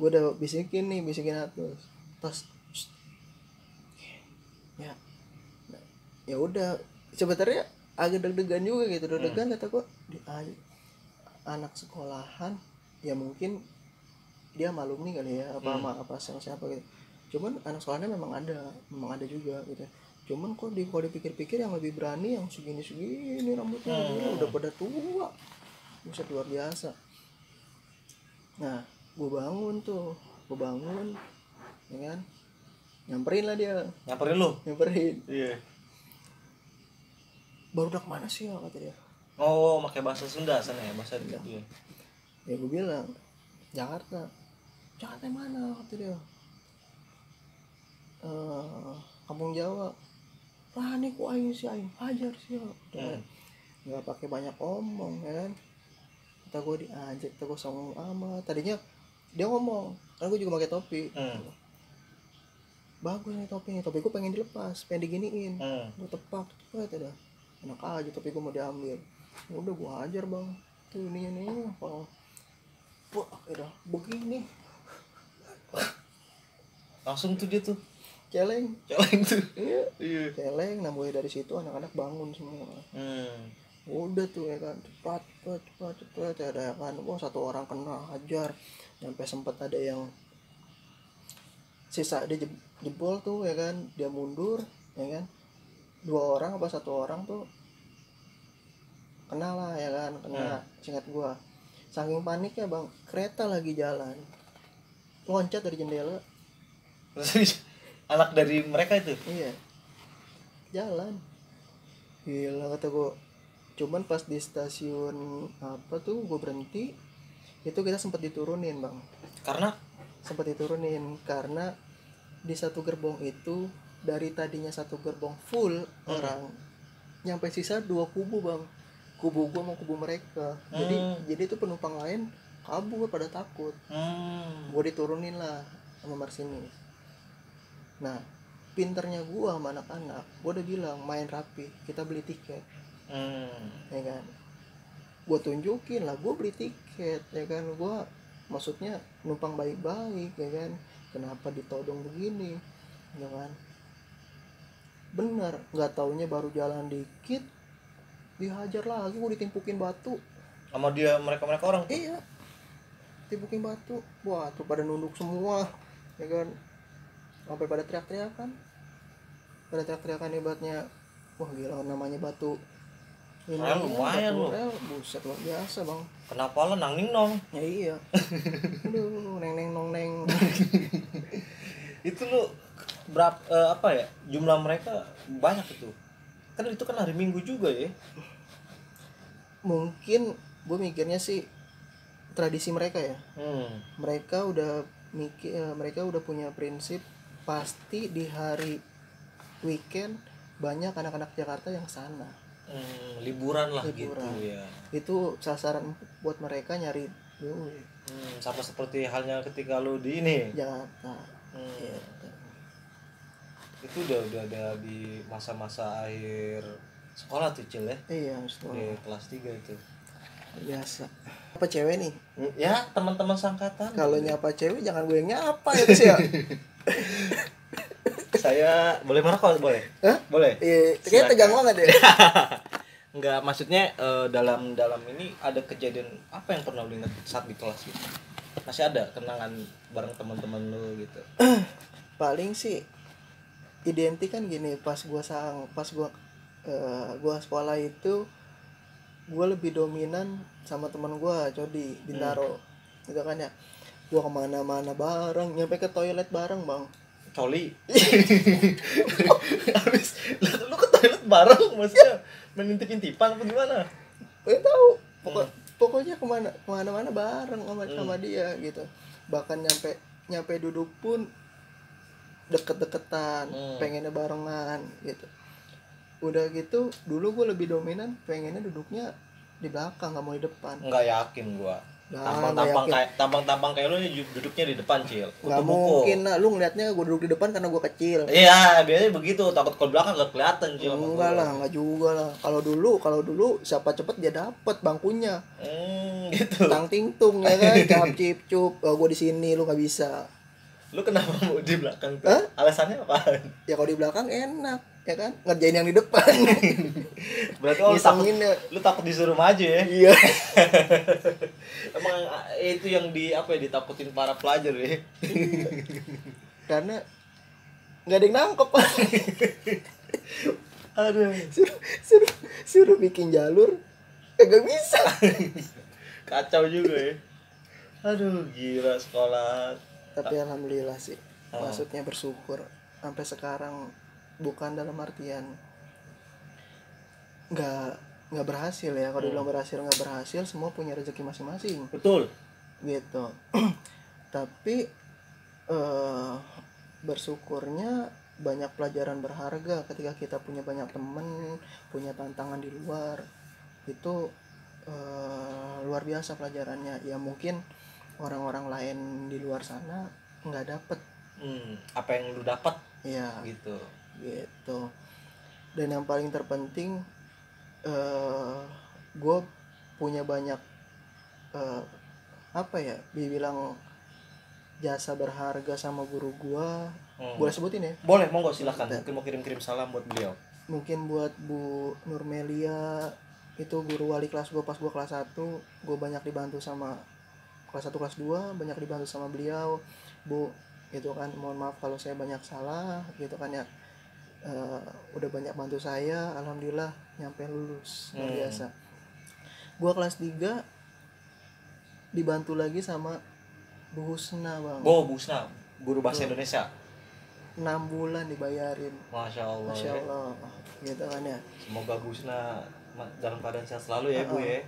Gue udah bisikin atus, tos, ya udah. Sebenarnya agak deg-degan juga gitu, kata gue anak sekolahan, ya mungkin dia maklum nih kali ya, apa siapa gitu. Cuman anak sekolahannya memang ada juga gitu. Cuman kok kalau dipikir-pikir yang lebih berani yang segini rambutnya udah pada tua, buset luar biasa. Nah gue bangun ya kan, nyamperin lah dia. Nyamperin iya. Baru dak mana sih ya, kata dia. Oh, pakai bahasa Sunda sana ya, bahasa Sunda. Iya. Ya gue bilang Jakarta mana, kata dia. Kampung Jawa. Lah nih ku aing hajar sih ya. Nggak pakai banyak omong ya kan. Kata gue diajak, kata gue songong amat. Tadinya dia ngomong, kan gue juga pakai topi. Bagus nih topi gue pengen dilepas, pengen diginiin. Gue tepak dah. Enak aja topi gue mau diambil. Udah gue hajar bang. Tuh ini apa? Wah, udah begini. Langsung tuh dia tuh celeng tuh. Iya. Celeng. Nah mulai dari situ anak-anak bangun semua. Udah tuh ya kan, cepat ada ya kan. Wah, satu orang kena hajar, sampai sempat ada yang sisa dia jebol tuh ya kan, dia mundur ya kan. 2 orang apa 1 orang tuh kena lah ya kan, singkat gua. Saking paniknya bang, kereta lagi jalan, loncat dari jendela. Anak dari mereka itu? Iya, jalan. Gila kata gua. Cuman pas di stasiun apa tuh gue berhenti, itu kita sempat diturunin bang. Karena? Sempat diturunin karena di satu gerbong itu dari tadinya satu gerbong full orang, nyampe sisa 2 kubu bang. Kubu gue sama kubu mereka. Jadi itu penumpang lain kabur pada takut. Gue diturunin lah sama Marsinis. Nah pinternya gue sama anak-anak, gue udah bilang main rapi, kita beli tiket. Ya kan, gue tunjukin lah gue beli tiket ya kan, gue maksudnya numpang baik-baik ya kan, kenapa ditodong begini ya kan. Bener, nggak taunya baru jalan dikit dihajar lagi, gue ditimpukin batu sama dia, mereka orang tuh? Iya, timpukin batu. Wah tuh pada nunduk semua ya kan, sampai pada teriak-teriakan hebatnya. Wah gila, namanya batu lumayan loh. Buset luar biasa bang. Kenapa lo nanging nong? Ya iya. Aduh neng nong neng. Itu lo apa ya, jumlah mereka banyak itu kan hari Minggu juga ya. Mungkin gue mikirnya sih tradisi mereka ya. Mereka udah mereka udah punya prinsip pasti di hari weekend banyak anak-anak Jakarta yang sana. Liburan gitu ya. Itu sasaran buat mereka nyari duit. Sama seperti halnya ketika lu di ini Jakarta. Gitu. Itu udah di masa-masa akhir sekolah tuh Cil ya. Iya sekolah. Di kelas 3 itu Biasa. Apa cewek nih? Ya teman-teman sangkatan. Kalau nyapa cewek jangan gue yang nyapa ya sih ya. Saya boleh merokok boleh? Hah? Boleh. Iya, kayaknya tegang banget ya. Enggak, maksudnya dalam ini ada kejadian apa yang pernah lu ingat saat di kelas gitu? Masih ada kenangan bareng teman-teman lu gitu? Paling sih identik kan gini, pas gua sekolah itu gua lebih dominan sama teman gua Codi Bintaro. Gitu kan ya. Gua kemana-mana bareng, nyampe ke toilet bareng bang. Coli. Habis lu ke toilet bareng maksudnya menintip-intipan apa gimana? Gue tahu. Pokoknya kemana-mana bareng sama dia gitu. Bahkan nyampe duduk pun deket-deketan, pengennya barengan gitu. Udah gitu, dulu gue lebih dominan pengennya duduknya di belakang, nggak mau di depan. Nggak yakin gue. Tampang kayak lu duduknya di depan Cil. Nggak mungkin lah, lu ngeliatnya gue duduk di depan karena gue kecil. Iya biasanya begitu, takut kalau belakang nggak kelihatan Cil. Enggak lah, nggak juga lah. Kalau dulu siapa cepet dia dapet bangkunya. Gitu. Tang tingtung ya kan, cap cip cup. Gue di sini lu nggak bisa. Lu kenapa mau di belakang tuh? Alasannya apaan? Ya kalau di belakang enak, ya kan? Ngerjain yang di depan. Berarti lu takut disuruh maju ya? Iya. Emang itu yang ditakutin para pelajar ya? Karena nggak ada yang nangkep. Aduh. Suruh bikin jalur, kagak bisa. Kacau juga ya. Aduh, gila sekolah. Tapi alhamdulillah sih, maksudnya bersyukur sampai sekarang, bukan dalam artian nggak berhasil ya. Kalau dibilang berhasil nggak berhasil, semua punya rezeki masing-masing. Betul. Gitu. Tapi bersyukurnya banyak pelajaran berharga ketika kita punya banyak temen, punya tantangan di luar. Itu luar biasa pelajarannya. Ya mungkin orang-orang lain di luar sana nggak dapet apa yang lu dapat ya gitu. Dan yang paling terpenting, gue punya banyak dibilang jasa berharga sama guru gue. Boleh sebutin ya? Boleh, monggo silakan. Mungkin mau kirim salam buat beliau. Mungkin buat Bu Nurmelia, itu guru wali kelas gue pas gue kelas 1. Gue banyak dibantu sama kelas 1 kelas 2, banyak dibantu sama beliau. Bu, gitu kan, mohon maaf kalau saya banyak salah gitu kan ya. Udah banyak bantu saya, alhamdulillah nyampe lulus. Luar biasa. Gue kelas 3 dibantu lagi sama Bu Husna bang. Bu Husna, guru bahasa Indonesia. 6 bulan dibayarin. Masya Allah. Gitu kan ya. Semoga Bu Husna dalam keadaan sehat selalu ya Bu ya.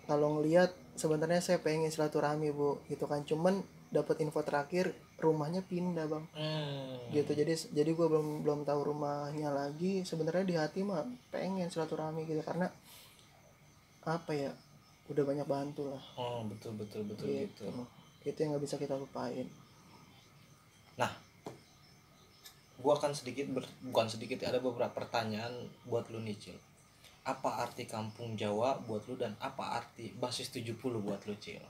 Kalau ngelihat sebenarnya saya pengen silaturahmi Bu gitu kan, cuman dapat info terakhir rumahnya pindah bang. Gitu, jadi gue belum tahu rumahnya lagi. Sebenarnya di hati mah pengen silaturahmi gitu, karena apa ya, udah banyak bantu lah. Betul gitu. Itu yang nggak bisa kita lupain. Nah, gue akan bukan sedikit ya, ada beberapa pertanyaan buat lu nih Cil. Apa arti kampung Jawa buat lu, dan apa arti basis 70 buat lu Cil?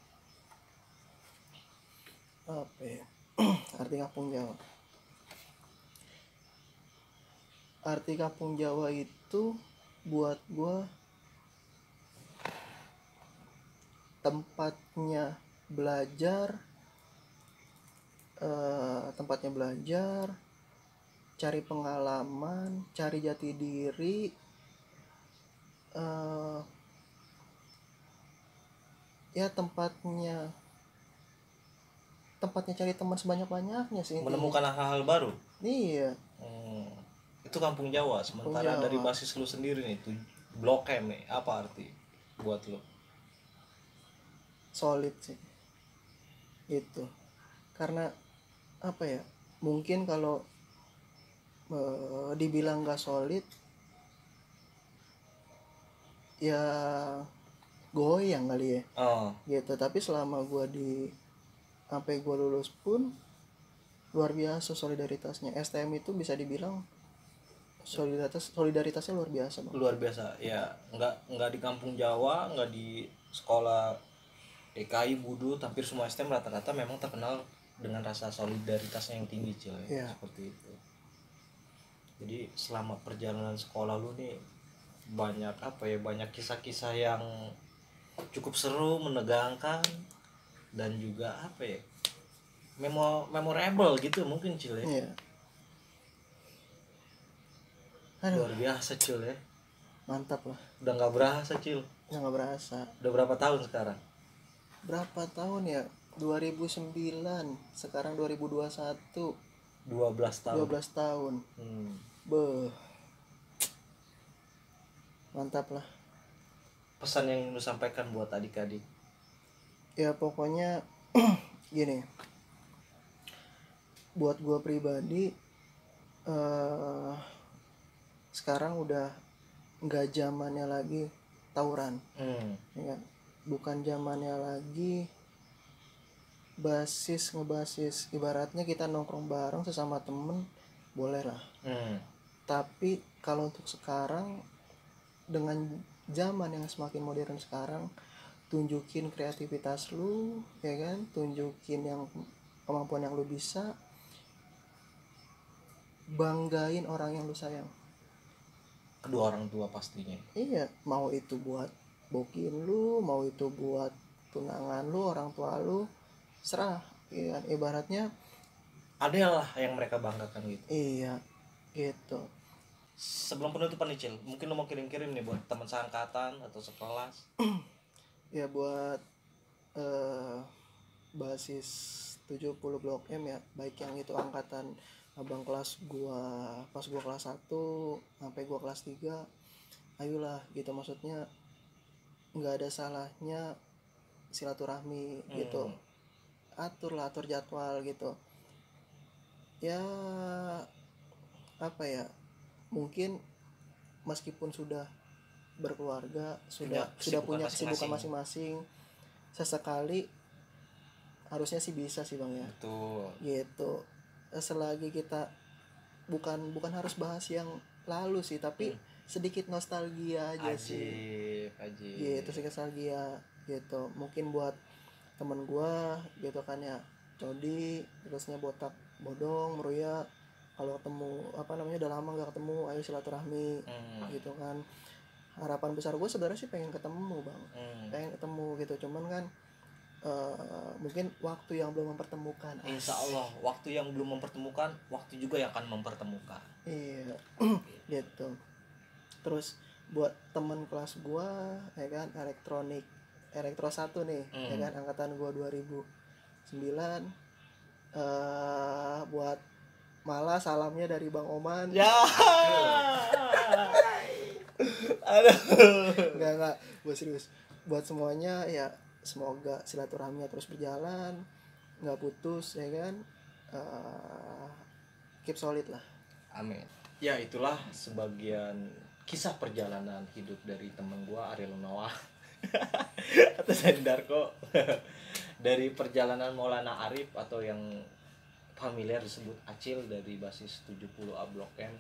Apa ya? Arti kampung Jawa. Arti kampung Jawa itu buat gua tempatnya belajar, cari pengalaman, cari jati diri, eh, ya tempatnya cari teman sebanyak-banyaknya sih intinya. Menemukan hal-hal baru. Iya. Itu kampung Jawa. Sementara dari basis lu sendiri nih tuh Blok M nih, apa arti buat lu? Solid sih itu, karena apa ya, mungkin kalau dibilang gak solid ya goyang kali ya. Gitu. Tapi selama gue sampai gue lulus pun luar biasa solidaritasnya. STM itu bisa dibilang solidaritasnya luar biasa bang. Luar biasa ya, nggak di kampung Jawa, nggak di sekolah DKI Budu, hampir semua STM rata-rata memang terkenal dengan rasa solidaritasnya yang tinggi Cil, ya. Seperti itu. Jadi selama perjalanan sekolah lu nih banyak banyak kisah-kisah yang cukup seru, menegangkan, dan juga memorable gitu mungkin Cil ya. Iya. Luar biasa Cil ya. Mantap lah. Udah nggak berasa Cil. Nggak berasa. Udah berapa tahun sekarang? Berapa tahun ya? 2009, sekarang 2021. 12 tahun. 12 tahun. Beuh. Mantap lah. Pesan yang lu sampaikan buat adik-adik? Ya pokoknya gini. Buat gua pribadi sekarang udah nggak zamannya lagi tawuran. Ya, bukan zamannya lagi ngebasis. Ibaratnya kita nongkrong bareng sesama temen boleh lah. Tapi kalau untuk sekarang dengan zaman yang semakin modern sekarang, tunjukin kreativitas lu, ya kan, tunjukin yang kemampuan yang lu bisa, banggain orang yang lu sayang. Kedua orang tua pastinya. Iya, mau itu buat bokin lu, mau itu buat tunangan lu, orang tua lu, serah. Iya, ibaratnya adalah yang mereka banggakan gitu. Iya, gitu. Sebelum penutupan nih Cil, mungkin lo mau kirim-kirim nih buat teman seangkatan atau sekelas. Ya buat basis 70 Blok M ya, baik yang itu angkatan abang kelas gua pas gua kelas 1 sampai gua kelas 3, ayolah gitu, maksudnya nggak ada salahnya silaturahmi gitu. Atur jadwal gitu. Ya apa ya, mungkin meskipun sudah berkeluarga, sudah punya kesibukan masing-masing, sesekali harusnya sih bisa sih bang ya. Betul. Gitu. Selagi kita bukan harus bahas yang lalu sih, tapi sedikit nostalgia aja sih. Gitu, sedikit nostalgia gitu. Mungkin buat temen gua gitu kan ya, Codi, terusnya Botak, Bodong, Meruya, kalau ketemu udah lama nggak ketemu, ayo silaturahmi. Gitu kan. Harapan besar gue sebenarnya sih pengen ketemu bang, pengen ketemu gitu, cuman kan mungkin waktu yang belum mempertemukan. Insya Allah waktu yang belum mempertemukan, waktu juga yang akan mempertemukan. Iya. Gitu. Terus buat teman kelas gue ya kan, elektro 1 nih, ya kan, angkatan gue 2009. Buat malah salamnya dari Bang Oman. Ya. Aduh. Enggak, gue serius. Buat semuanya ya, semoga silaturahminya terus berjalan, nggak putus ya kan. Keep solid lah. Amin. Ya itulah sebagian kisah perjalanan hidup dari temen gua Ariel Noah atau Darko dari perjalanan Maulana Arif atau yang familiar disebut Acil dari basis 70 A Blok M,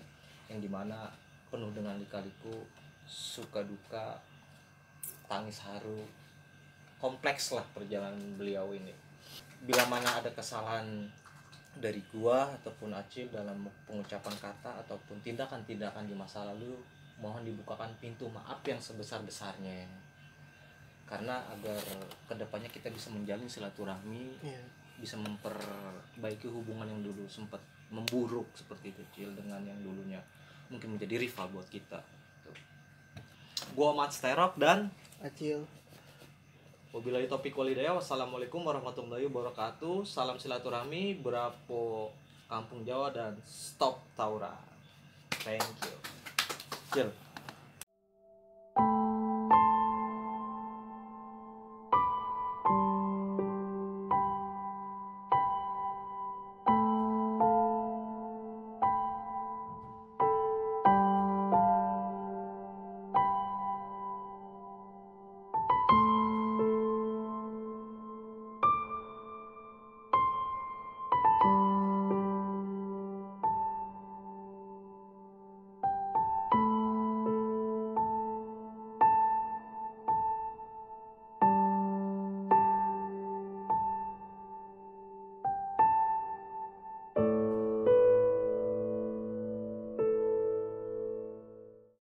yang dimana penuh dengan lika-liku, suka duka, tangis haru, kompleks lah perjalanan beliau ini. Bila mana ada kesalahan dari gua ataupun Acil dalam pengucapan kata ataupun tindakan-tindakan di masa lalu, mohon dibukakan pintu maaf yang sebesar-besarnya, karena agar kedepannya kita bisa menjalin silaturahmi, bisa memperbaiki hubungan yang dulu sempat memburuk seperti itu Cil, dengan yang dulunya mungkin menjadi rival buat kita. Gua Mat Sterok dan Acil. wabillahi taufiq walhidayah. Wassalamualaikum warahmatullahi wabarakatuh. Salam silaturahmi, Brapo Kampung Jawa dan stop tawuran. Thank you. Cil.